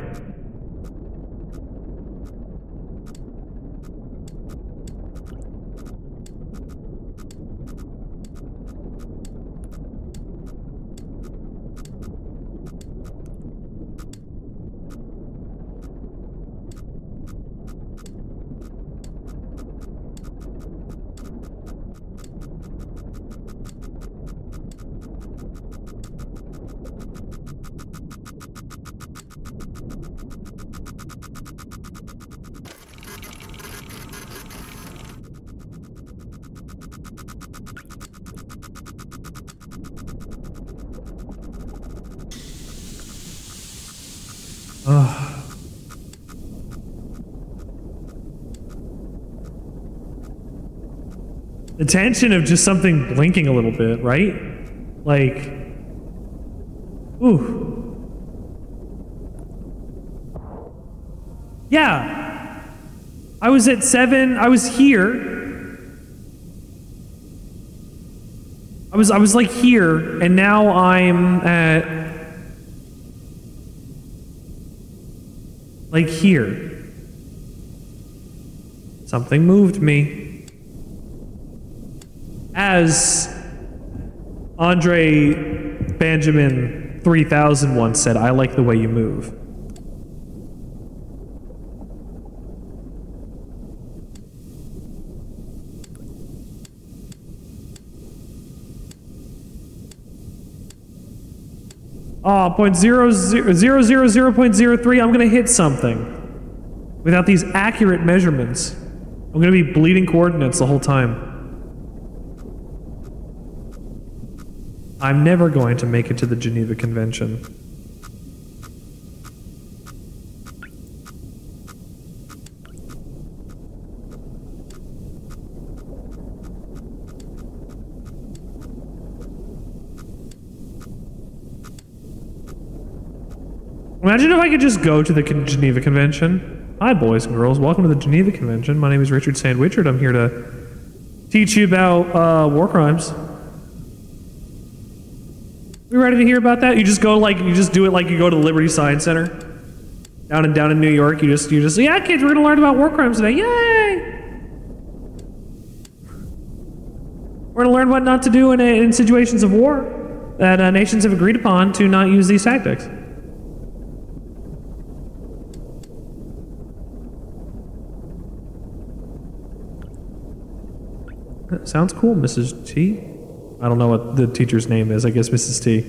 The tension of just something blinking a little bit, right? Like, ooh. Yeah. I was at 7, I was here. I was like here, and now I'm at like here. Something moved me. As Andre Benjamin 3000 once said, I like the way you move. Oh, 0.000.03, I'm gonna hit something. Without these accurate measurements. I'm gonna be bleeding coordinates the whole time. I'm never going to make it to the Geneva Convention. Imagine if I could just go to the Geneva Convention. Hi, boys and girls. Welcome to the Geneva Convention. My name is Richard Sandwichard. I'm here to teach you about war crimes. You ready to hear about that? You just go you just do it like you go to the Liberty Science Center down in New York. You just yeah, kids, we're gonna learn about war crimes today. Yay! We're gonna learn what not to do in situations of war that nations have agreed upon to not use these tactics. Sounds cool, Mrs. T. I don't know what the teacher's name is. I guess Mrs. T.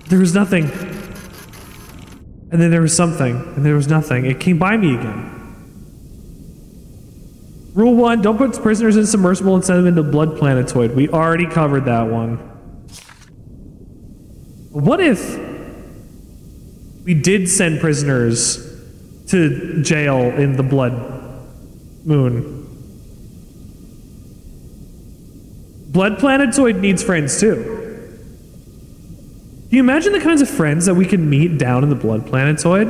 There was nothing. And then there was something. And there was nothing. It came by me again. Rule 1, don't put prisoners in submersible and send them into blood planetoid. We already covered that one. What if we did send prisoners to jail in the blood moon? Blood planetoid needs friends too. Can you imagine the kinds of friends that we can meet down in the blood planetoid?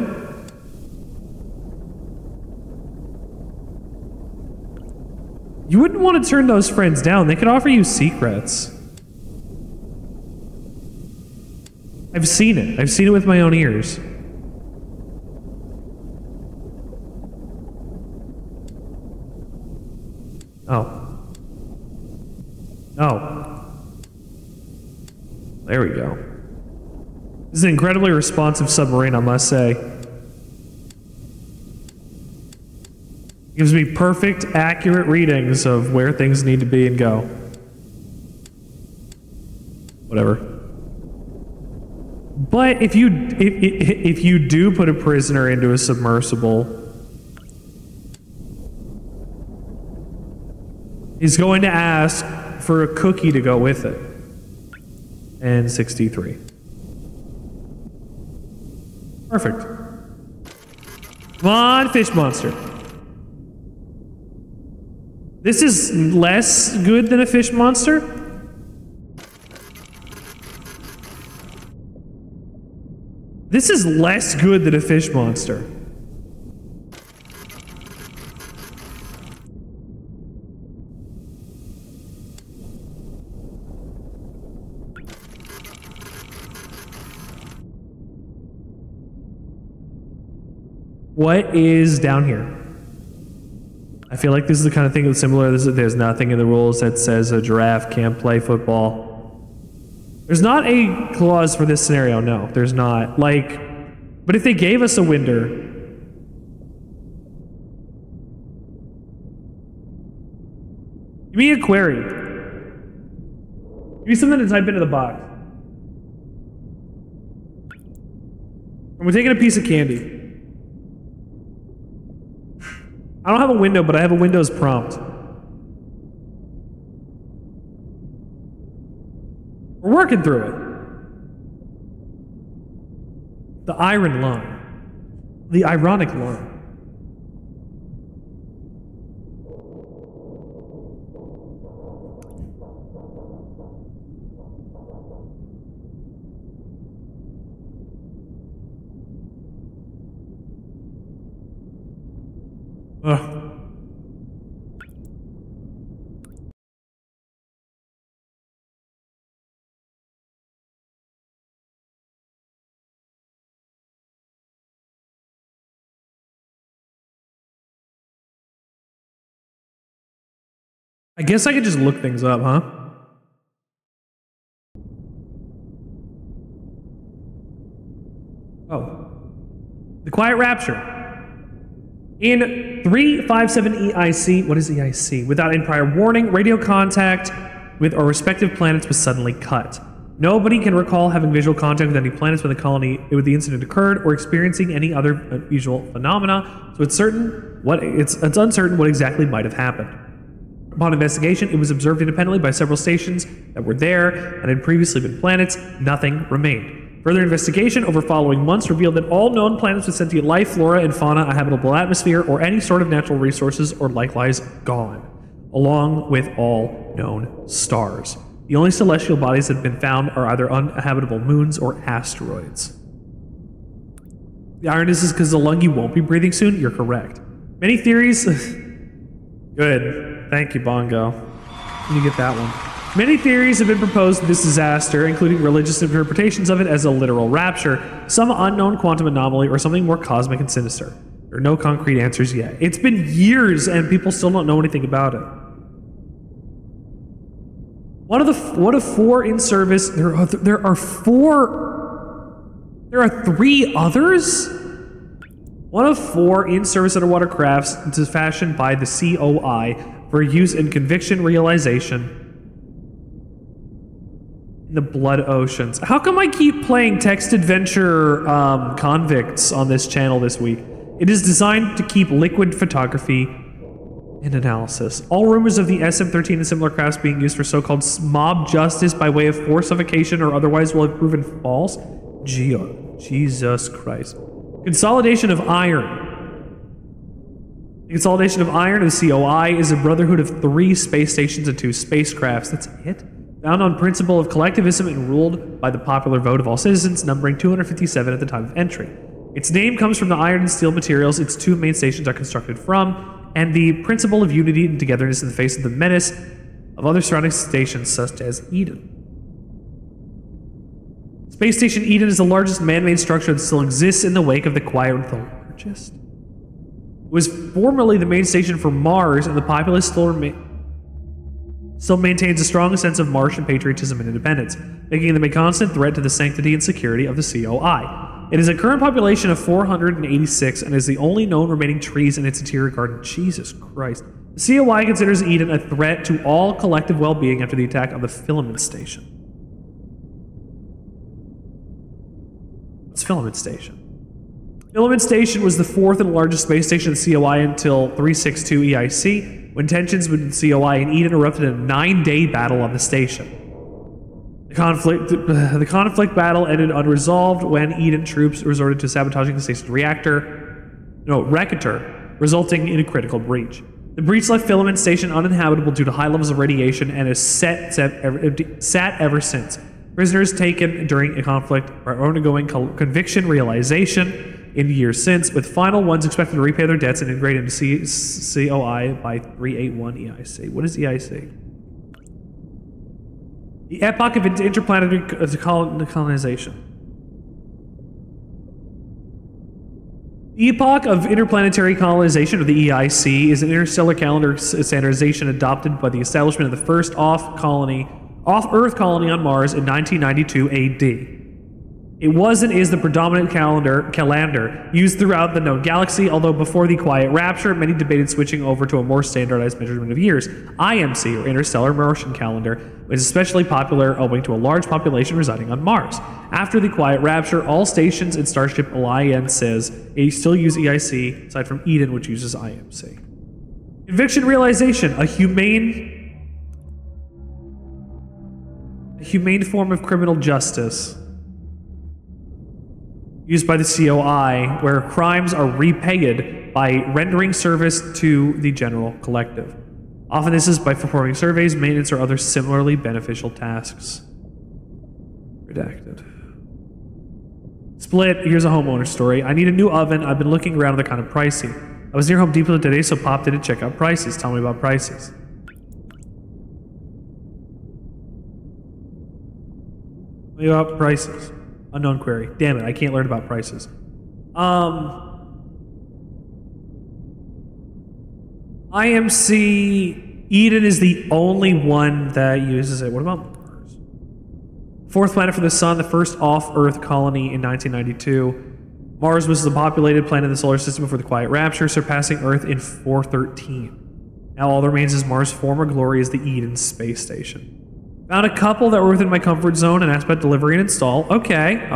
You wouldn't want to turn those friends down. They could offer you secrets. I've seen it. I've seen it with my own ears. Oh. Oh. There we go. This is an incredibly responsive submarine, I must say. Gives me perfect, accurate readings of where things need to be and go. Whatever. But if you do put a prisoner into a submersible, he's going to ask for a cookie to go with it. And 63. Perfect. Come on, fish monster. This is less good than a fish monster? This is less good than a fish monster. What is down here? I feel like this is the kind of thing that's similar. There's nothing in the rules that says a giraffe can't play football. There's not a clause for this scenario, no. There's not. But if they gave us a winder... Give me a query. Give me something to type into the box. And we're taking a piece of candy. I don't have a window, but I have a Windows prompt. We're working through it. The iron line. The ironic line. Ugh. I guess I could just look things up, huh? Oh. The Quiet Rapture. In 357 EIC, what is EIC? Without any prior warning, radio contact with our respective planets was suddenly cut. Nobody can recall having visual contact with any planets when the incident occurred, or experiencing any other unusual phenomena. So it's uncertain what exactly might have happened. Upon investigation, it was observed independently by several stations that were there and had previously been planets. Nothing remained. Further investigation over following months revealed that all known planets with sentient life, flora and fauna, a habitable atmosphere, or any sort of natural resources or likewise gone, along with all known stars. The only celestial bodies that have been found are either uninhabitable moons or asteroids. The irony is because Zalungi won't be breathing soon. You're correct. Many theories... Good. Thank you, Bongo. You get that one. Many theories have been proposed of this disaster, including religious interpretations of it as a literal rapture, some unknown quantum anomaly, or something more cosmic and sinister. There are no concrete answers yet. It's been years and people still don't know anything about it. One of four in service. There are three others? One of four in service underwater crafts fashioned by the COI for use in conviction realization in the blood oceans. How come I keep playing text adventure convicts on this channel this week? It is designed to keep liquid photography and analysis. All rumors of the SM-13 and similar crafts being used for so-called mob justice by way of forced suffocation or otherwise will have proven false. Jesus Christ. Consolidation of iron. The consolidation of iron of the COI is a brotherhood of 3 space stations and 2 spacecrafts. That's it? Found on principle of collectivism and ruled by the popular vote of all citizens, numbering 257 at the time of entry. Its name comes from the iron and steel materials its 2 main stations are constructed from, and the principle of unity and togetherness in the face of the menace of other surrounding stations such as Eden. Space Station Eden is the largest man-made structure that still exists in the wake of the Quiet. The largest? It was formerly the main station for Mars, and the populace still maintains a strong sense of Martian patriotism and independence, making them a constant threat to the sanctity and security of the COI. It has a current population of 486 and is the only known remaining trees in its interior garden. Jesus Christ. The COI considers Eden a threat to all collective well-being after the attack on the Filament Station. What's Filament Station? Filament Station was the 4th and largest space station in the COI until 362 EIC, when tensions between the COI and Eden erupted in a 9-day battle on the station. The conflict battle ended unresolved when Eden troops resorted to sabotaging the station's reactor, resulting in a critical breach. The breach left Filament Station uninhabitable due to high levels of radiation and has sat ever since. Prisoners taken during a conflict are undergoing conviction realization in years since, with final ones expected to repay their debts and integrate into COI by 381 EIC. What is EIC? The epoch of interplanetary colonization. The epoch of interplanetary colonization, or the EIC, is an interstellar calendar standardization adopted by the establishment of the first off-Earth colony on Mars in 1992 AD. It was and is the predominant calendar used throughout the known galaxy, although before the Quiet Rapture, many debated switching over to a more standardized measurement of years. IMC, or Interstellar Martian Calendar, was especially popular owing to a large population residing on Mars. After the Quiet Rapture, all stations and Starship Alliances still use EIC, aside from Eden, which uses IMC. Conviction realization, a humane form of criminal justice used by the COI, where crimes are repaid by rendering service to the general collective. Often this is by performing surveys, maintenance, or other similarly beneficial tasks. Redacted. Split, here's a homeowner story. I need a new oven. I've been looking around, they're kind of pricey. I was near Home Depot today, so popped in to check out prices. Tell me about prices. Tell me about prices. Unknown query. Damn it, I can't learn about prices. IMC Eden is the only one that uses it. What about Mars? Fourth planet from the sun, the first off-Earth colony in 1992. Mars was the populated planet in the solar system before the quiet rapture, surpassing Earth in 413. Now all that remains is Mars' former glory is the Eden space station. Found a couple that were within my comfort zone and asked about delivery and install. Okay.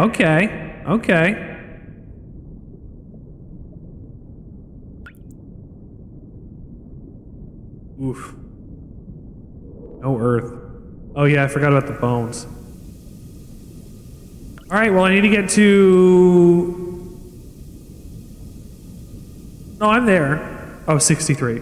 Oof. No Earth. Oh yeah, I forgot about the bones. Alright, well I need to get to... No, I'm there. Oh, 63.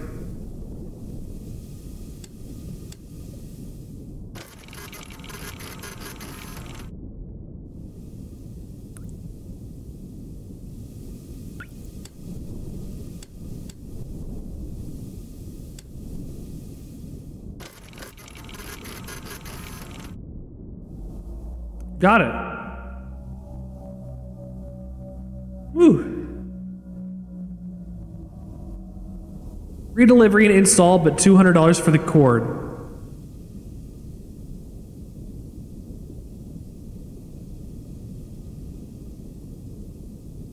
Got it. Woo. Redelivery and install, but $200 for the cord.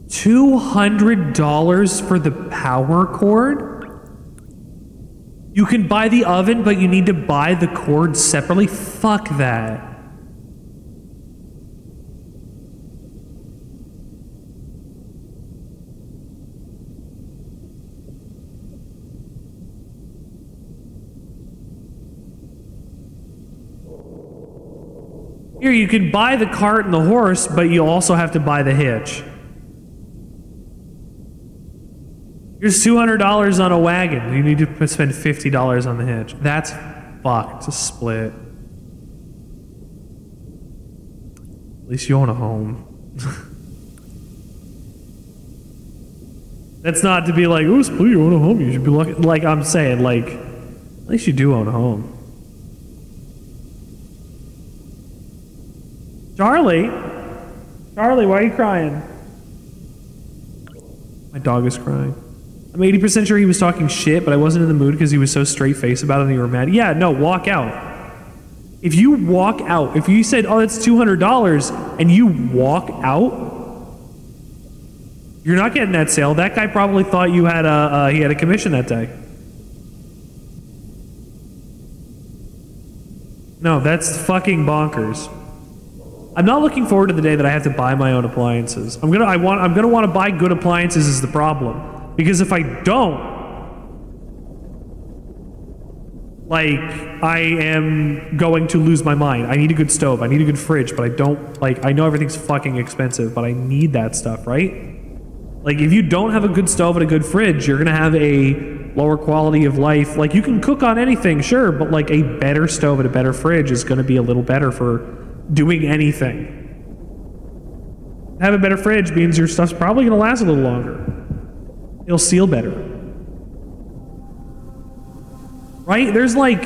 $200 for the power cord? You can buy the oven, but you need to buy the cord separately? Fuck that. Here, you can buy the cart and the horse, but you also have to buy the hitch. Here's $200 on a wagon. You need to spend $50 on the hitch. That's fucked. It's a split. At least you own a home. That's not to be like, oh, split, you own a home. You should be lucky. Like I'm saying, like, at least you do own a home. Charlie? Charlie, why are you crying? My dog is crying. I'm 80% sure he was talking shit, but I wasn't in the mood because he was so straight-faced about it and you were mad. Yeah, no, walk out. If you walk out, if you said, oh, that's $200, and you walk out, you're not getting that sale. That guy probably thought you had he had a commission that day. No, that's fucking bonkers. I'm not looking forward to the day that I have to buy my own appliances. I'm gonna want to buy good appliances is the problem. Because if I don't, like, I am going to lose my mind. I need a good stove, I need a good fridge, but I don't, like, I know everything's fucking expensive, but I need that stuff, right? Like, if you don't have a good stove and a good fridge, you're gonna have a lower quality of life. Like, you can cook on anything, sure, but like a better stove and a better fridge is gonna be a little better for doing anything. Have a better fridge means your stuff's probably going to last a little longer. It'll seal better. Right? There's like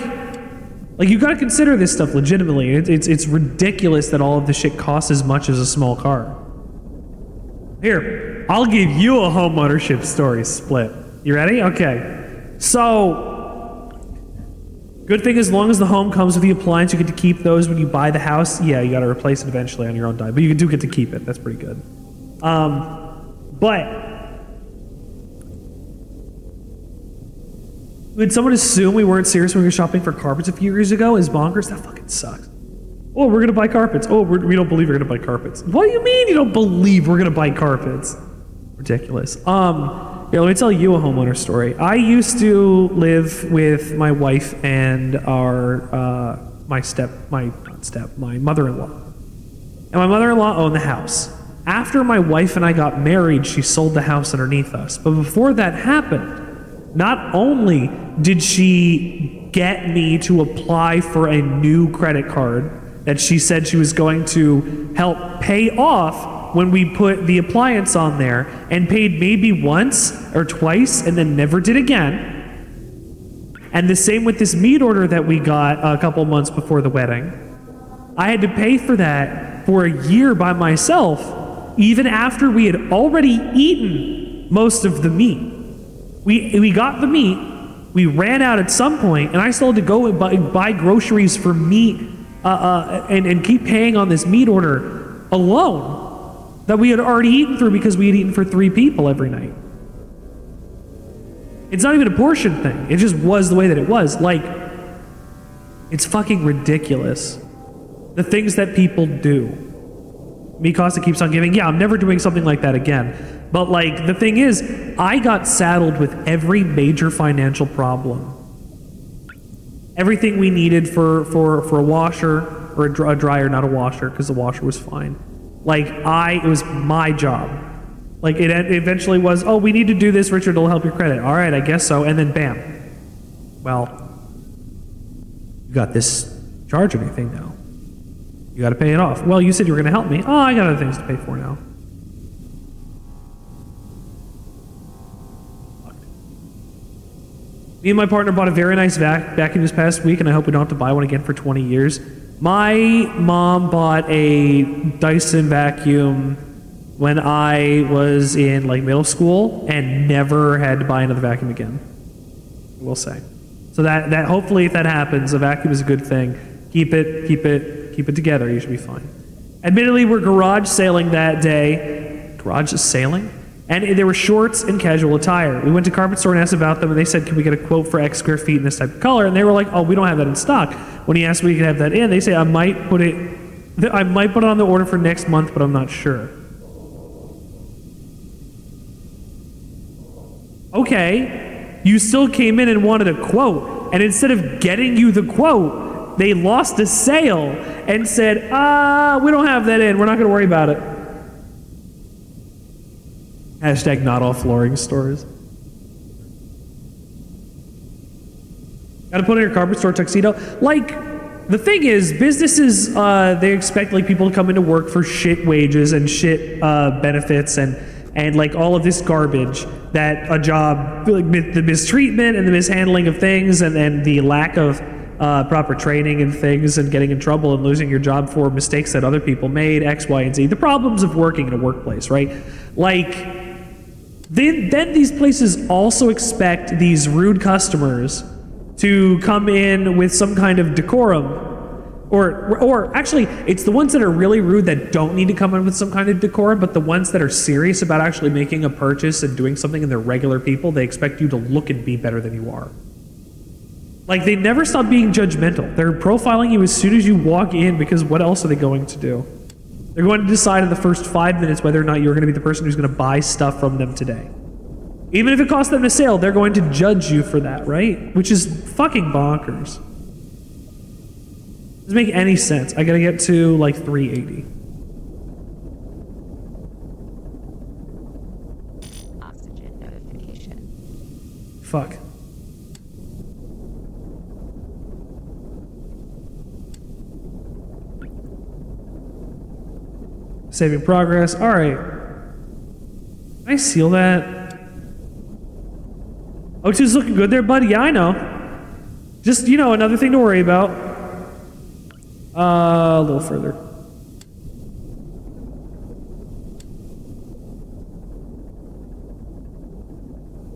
you got to consider this stuff legitimately. It's ridiculous that all of this shit costs as much as a small car. Here, I'll give you a home ownership story split. You ready? Okay. So, good thing as long as the home comes with the appliance, you get to keep those when you buy the house. Yeah, you got to replace it eventually on your own dime, but you do get to keep it. That's pretty good. But would someone assume we weren't serious when we were shopping for carpets a few years ago? Is bonkers? That fucking sucks. Oh, we're gonna buy carpets. Oh, we don't believe we're gonna buy carpets. What do you mean you don't believe we're gonna buy carpets? Ridiculous. Yeah, let me tell you a homeowner story. I used to live with my wife and our my mother-in-law. And my mother-in-law owned the house. After my wife and I got married, she sold the house underneath us. But before that happened, not only did she get me to apply for a new credit card that she said she was going to help pay off when we put the appliance on there, and paid maybe once or twice and then never did again. And the same with this meat order that we got a couple months before the wedding. I had to pay for that for a year by myself, even after we had already eaten most of the meat. We got the meat, We ran out at some point, and I still had to go and buy groceries for meat and keep paying on this meat order alone that we had already eaten through because we had eaten for 3 people every night. It's not even a portion thing. It just was the way that it was. Like, it's fucking ridiculous. The things that people do. Mikasa keeps on giving, yeah, I'm never doing something like that again. But, like, the thing is, I got saddled with every major financial problem. Everything we needed for a washer, or a dryer, not a washer, because the washer was fine. Like, it was my job. Like, it eventually was, oh, we need to do this, Richard, it'll help your credit. All right, I guess so. And then bam. Well, you got this charge or anything now. You got to pay it off. Well, you said you were going to help me. Oh, I got other things to pay for now. Me and my partner bought a very nice vacuum this past week, and I hope we don't have to buy one again for 20 years. My mom bought a Dyson vacuum when I was in like middle school and never had to buy another vacuum again. We'll say. So that hopefully if that happens, a vacuum is a good thing. Keep it together. You should be fine. Admittedly, we're garage sailing that day. Garage sailing? And there were shorts and casual attire. We went to Carpet Store and asked about them, and they said, can we get a quote for X square feet in this type of color? And they were like, oh, we don't have that in stock. When he asked if we could have that in, they say, I might put it on the order for next month, but I'm not sure. Okay, you still came in and wanted a quote, and instead of getting you the quote, they lost a sale and said, we don't have that in, we're not going to worry about it. Hashtag not all flooring stores. Gotta put on your Carpet Store tuxedo. Like, the thing is, businesses, they expect like people to come into work for shit wages and shit benefits and like all of this garbage that a job, like the mistreatment and the mishandling of things and the lack of proper training and things and getting in trouble and losing your job for mistakes that other people made, X, Y, and Z. The problems of working in a workplace, right? Like, then these places also expect these rude customers to come in with some kind of decorum. Or actually, it's the ones that are really rude that don't need to come in with some kind of decorum, but the ones that are serious about actually making a purchase and doing something and they're regular people, they expect you to look and be better than you are. Like, they never stop being judgmental. They're profiling you as soon as you walk in because what else are they going to do? They're going to decide in the first 5 minutes whether or not you're going to be the person who's going to buy stuff from them today. Even if it costs them a sale, they're going to judge you for that, right? Which is fucking bonkers. Doesn't make any sense. I gotta get to like 380. Oxygen notification. Fuck. Saving progress. All right. Can I seal that? O2's looking good there, buddy. Yeah, I know. Just, you know, another thing to worry about. A little further.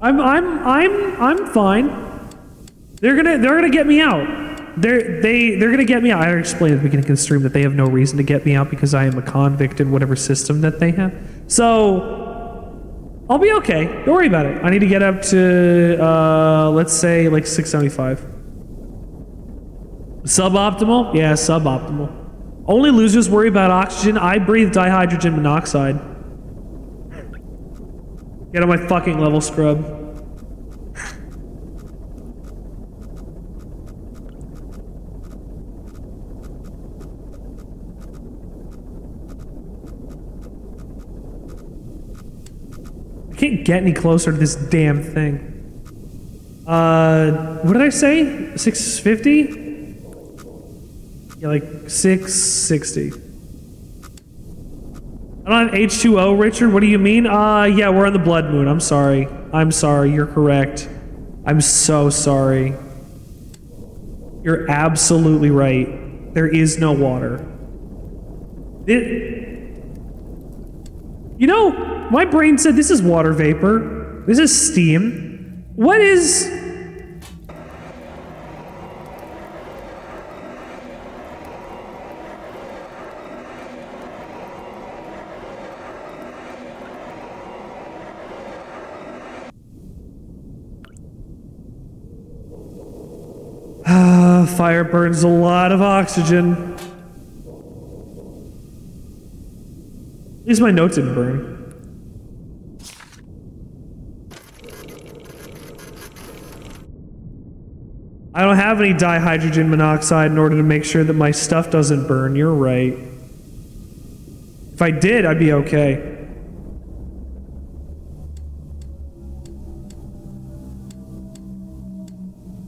I'm fine. They're gonna get me out. They're gonna get me out. I explained at the beginning of the stream that they have no reason to get me out because I am a convict in whatever system that they have. So I'll be okay. Don't worry about it. I need to get up to let's say like 675. Suboptimal? Yeah, suboptimal. Only losers worry about oxygen. I breathe dihydrogen monoxide. Get on my fucking level, scrub. I can't get any closer to this damn thing. What did I say? 650? Yeah, like 660. I don't have H2O, Richard. What do you mean? Yeah, we're on the blood moon. I'm sorry. I'm sorry. You're correct. I'm so sorry. You're absolutely right. There is no water. You know, my brain said this is water vapor. This is steam. What is fire burns a lot of oxygen. At least my notes didn't burn. I don't have any dihydrogen monoxide in order to make sure that my stuff doesn't burn. You're right. If I did, I'd be okay.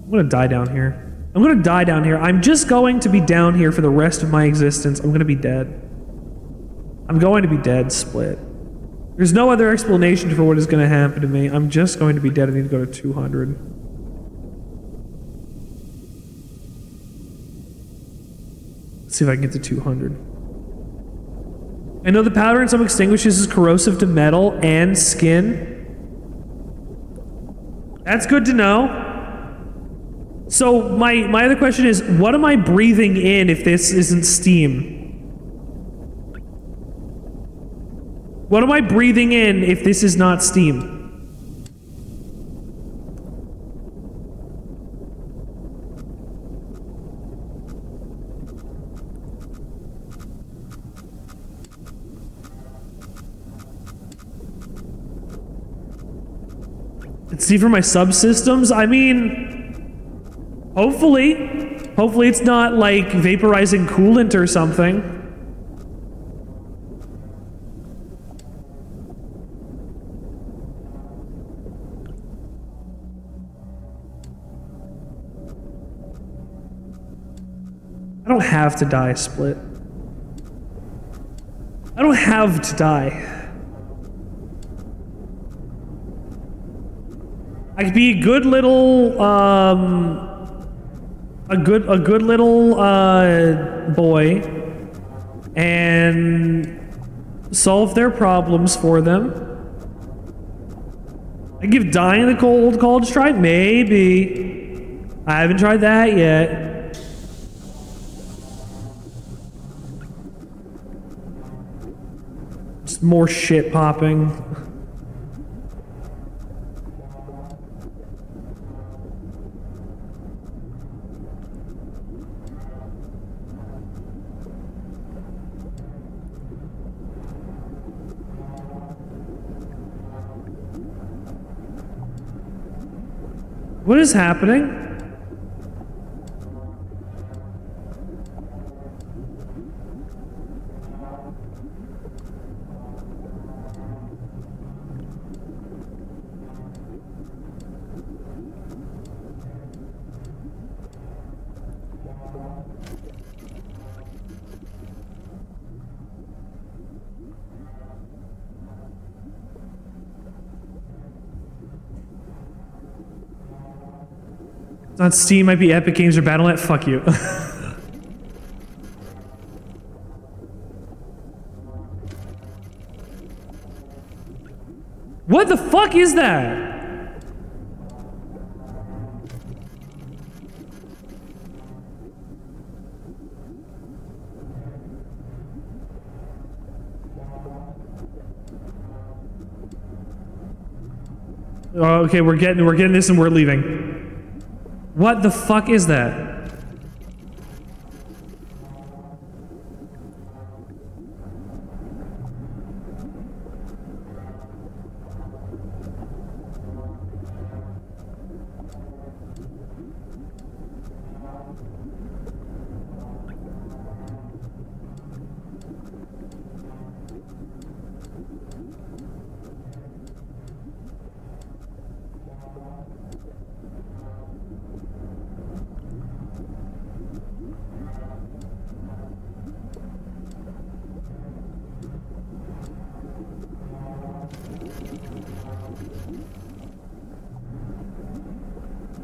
I'm gonna die down here. I'm gonna die down here. I'm just going to be down here for the rest of my existence. I'm gonna be dead. I'm going to be dead, Split. There's no other explanation for what is gonna happen to me. I'm just going to be dead. I need to go to 200. Let's see if I can get to 200. I know the powder in some extinguishers is corrosive to metal and skin. That's good to know. So my other question is, what am I breathing in if this isn't steam? What am I breathing in if this is not steam? Let's see for my subsystems. I mean, hopefully it's not like vaporizing coolant or something. I don't have to die, Split. I don't have to die. I could be a good little, a good little, boy and solve their problems for them. I give dying the cold college try? Maybe. I haven't tried that yet. Just more shit popping. What is happening? Not Steam, might be Epic Games or Battle.net. Fuck you. What the fuck is that? Oh, okay, we're getting this and we're leaving. What the fuck is that?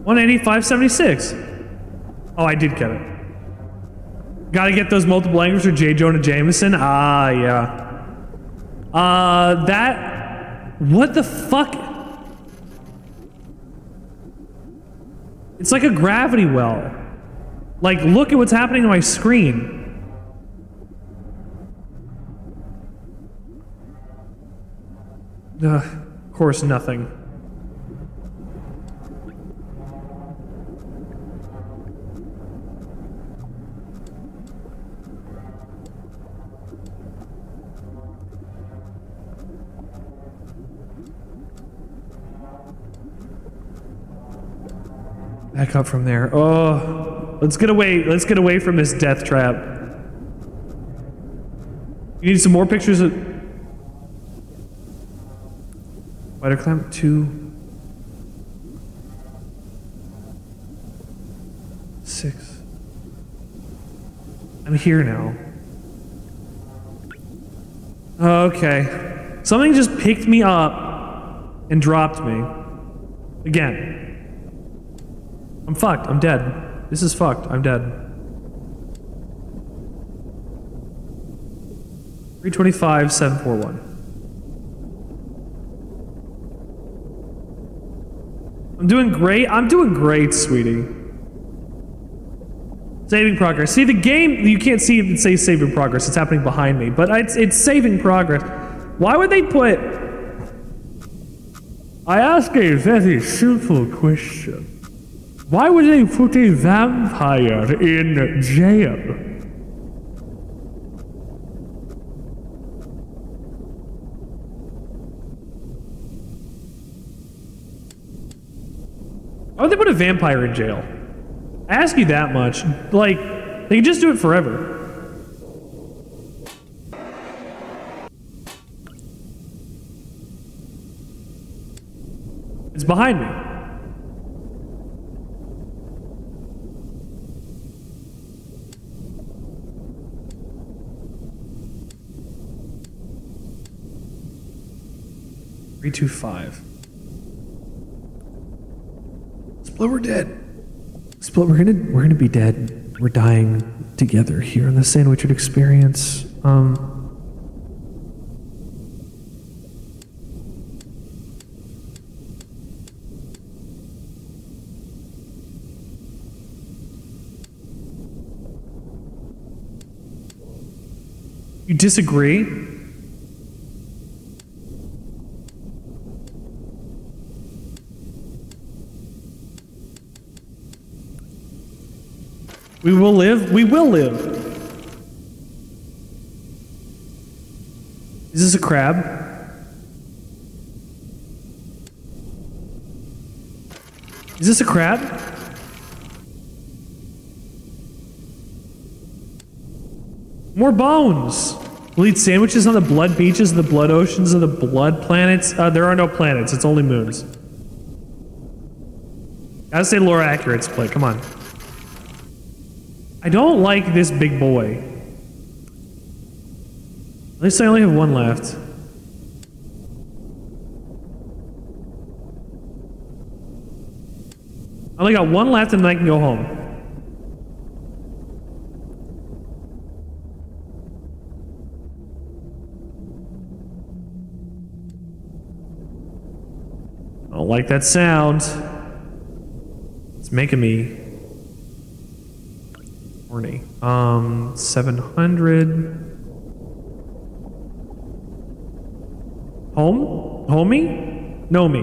$185.76. Oh, I did get it. Gotta get those multiple angles for J. Jonah Jameson. Ah, yeah. That... What the fuck? It's like a gravity well. Like, look at what's happening to my screen. Ugh, of course, nothing. Back up from there. Oh, let's get away. Let's get away from this death trap. You need some more pictures of spider climb 2, 6. I'm here now. Okay. Something just picked me up and dropped me. Again. I'm fucked. I'm dead. This is fucked. I'm dead. 325, 741. I'm doing great. I'm doing great, sweetie. Saving progress. See, the game, you can't see it say saving progress. It's happening behind me, but it's saving progress. Why would they put... I ask a very simple question. Why would they put a vampire in jail? Why would they put a vampire in jail? I ask you that much. Like, they can just do it forever. It's behind me. Three, 2, 5. Split, we're dead. Split, we're gonna be dead. We're dying together here in the Sandwichard experience. You disagree? We will live. We will live. Is this a crab? Is this a crab? More bones. We'll eat sandwiches on the blood beaches and the blood oceans and the blood planets. There are no planets. It's only moons. Gotta stay lore accurate, Split. Come on. I don't like this big boy. At least I only have one left. I only got one left and then I can go home. I don't like that sound. It's making me horny. 700. Home? Homie? Know me.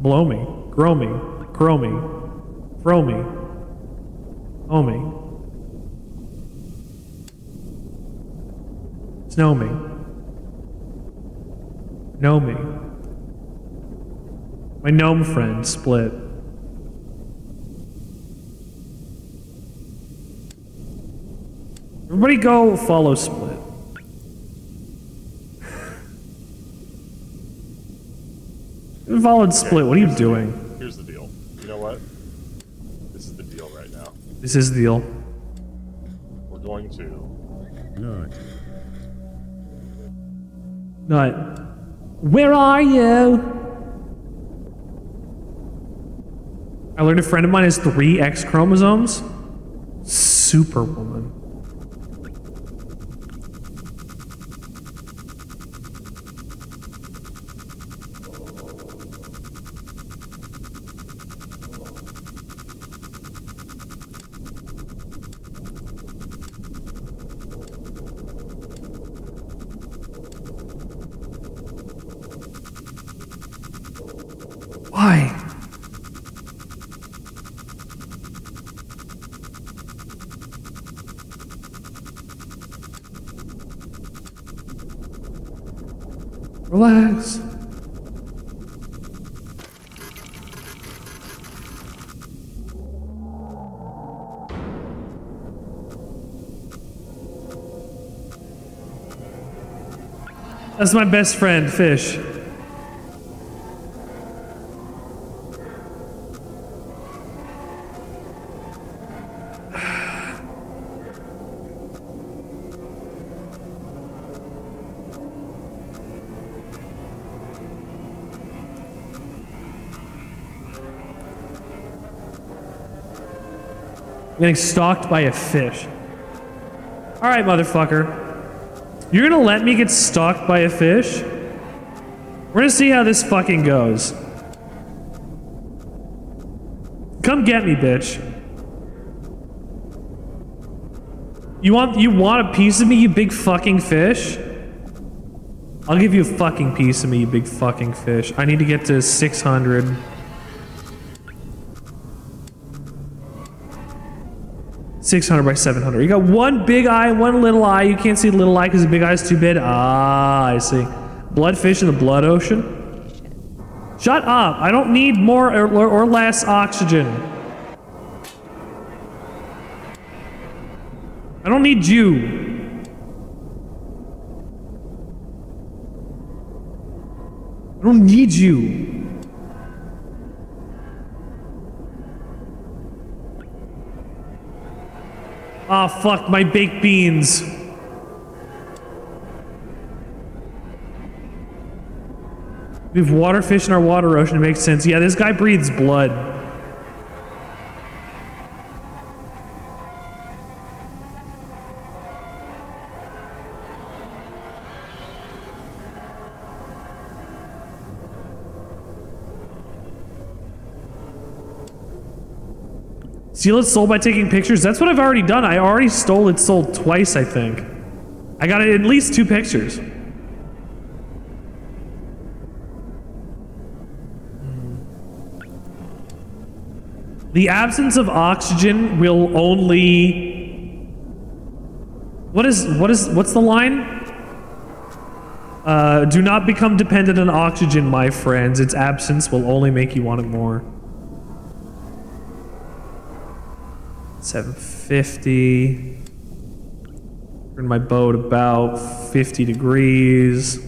Blow me. Grow me. Grow me. Throw me. Homie. Snow me. Know me. My gnome friend, Split. Everybody go follow Split. You followed Split, what are you doing? Here's the deal. You know what? This is the deal right now. This is the deal. We're going to... Nut. Where are you? I learned a friend of mine has 3 X chromosomes. Superwoman. Why? Relax. That's my best friend, fish. Getting stalked by a fish. Alright, motherfucker. You're gonna let me get stalked by a fish? We're gonna see how this fucking goes. Come get me, bitch. You want a piece of me, you big fucking fish? I'll give you a fucking piece of me, you big fucking fish. I need to get to 600. 600 by 700. You got one big eye, one little eye. You can't see the little eye because the big eye is too big. Ah, I see. Bloodfish in the blood ocean? Shut up. I don't need more or less oxygen. I don't need you. I don't need you. Ah, fuck, my baked beans. We have water fish in our water ocean, it makes sense. Yeah, this guy breathes blood. Steal its soul by taking pictures? That's what I've already done. I already stole its soul twice, I think. I got at least 2 pictures. The absence of oxygen will only... What's the line? Do not become dependent on oxygen, my friends. Its absence will only make you want it more. 750. Turn my boat about 50 degrees.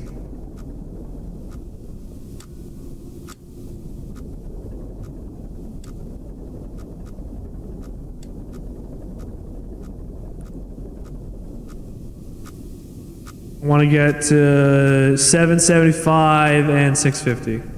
I want to get to 775 and 650.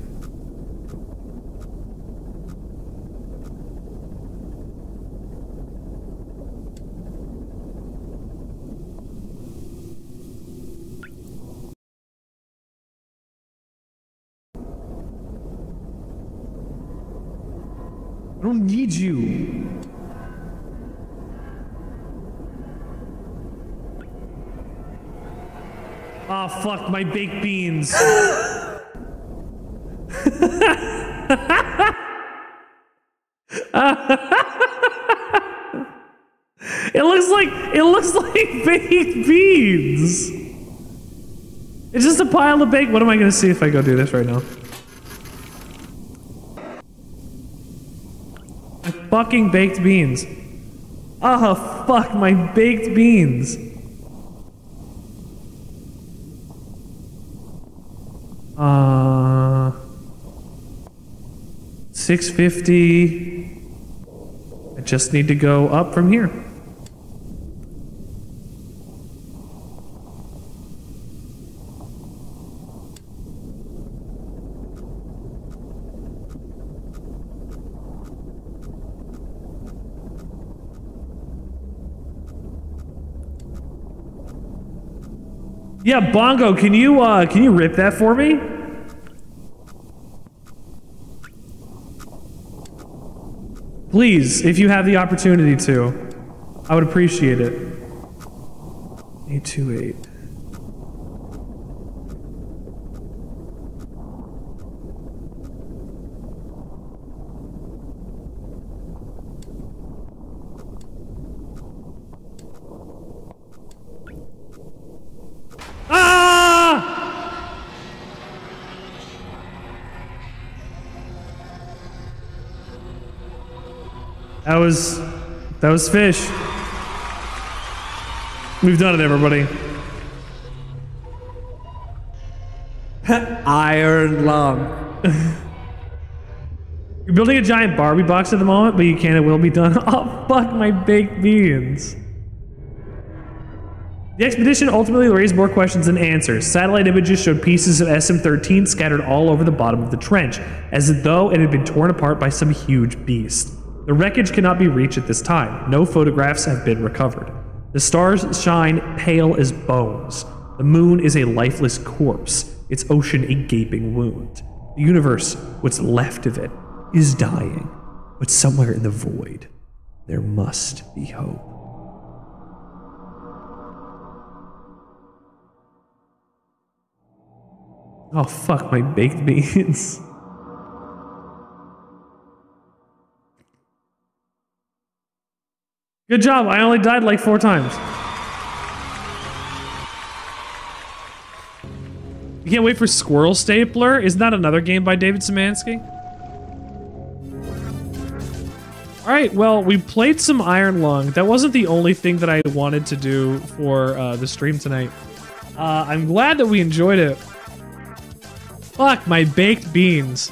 I don't need you. Ah, fuck, my baked beans. It looks like baked beans. It's just a pile of baked. What am I gonna see if I go do this right now? My fucking baked beans. Oh, fuck, my baked beans. 650. I just need to go up from here. Yeah, Bongo, can you rip that for me? Please, if you have the opportunity to. I would appreciate it. 828. That was fish. We've done it, everybody. Iron lung. You're building a giant Barbie box at the moment, but you can and will be done. Oh, fuck my baked beans. The expedition ultimately raised more questions than answers. Satellite images showed pieces of SM-13 scattered all over the bottom of the trench, as though it had been torn apart by some huge beast. The wreckage cannot be reached at this time. No photographs have been recovered. The stars shine pale as bones. The moon is a lifeless corpse, its ocean a gaping wound. The universe, what's left of it, is dying. But somewhere in the void, there must be hope. Oh, fuck my baked beans. Good job, I only died like 4 times. You can't wait for Squirrel Stapler? Isn't that another game by David Szymanski? Alright, well, we played some Iron Lung. That wasn't the only thing that I wanted to do for the stream tonight. I'm glad that we enjoyed it. Fuck, my baked beans.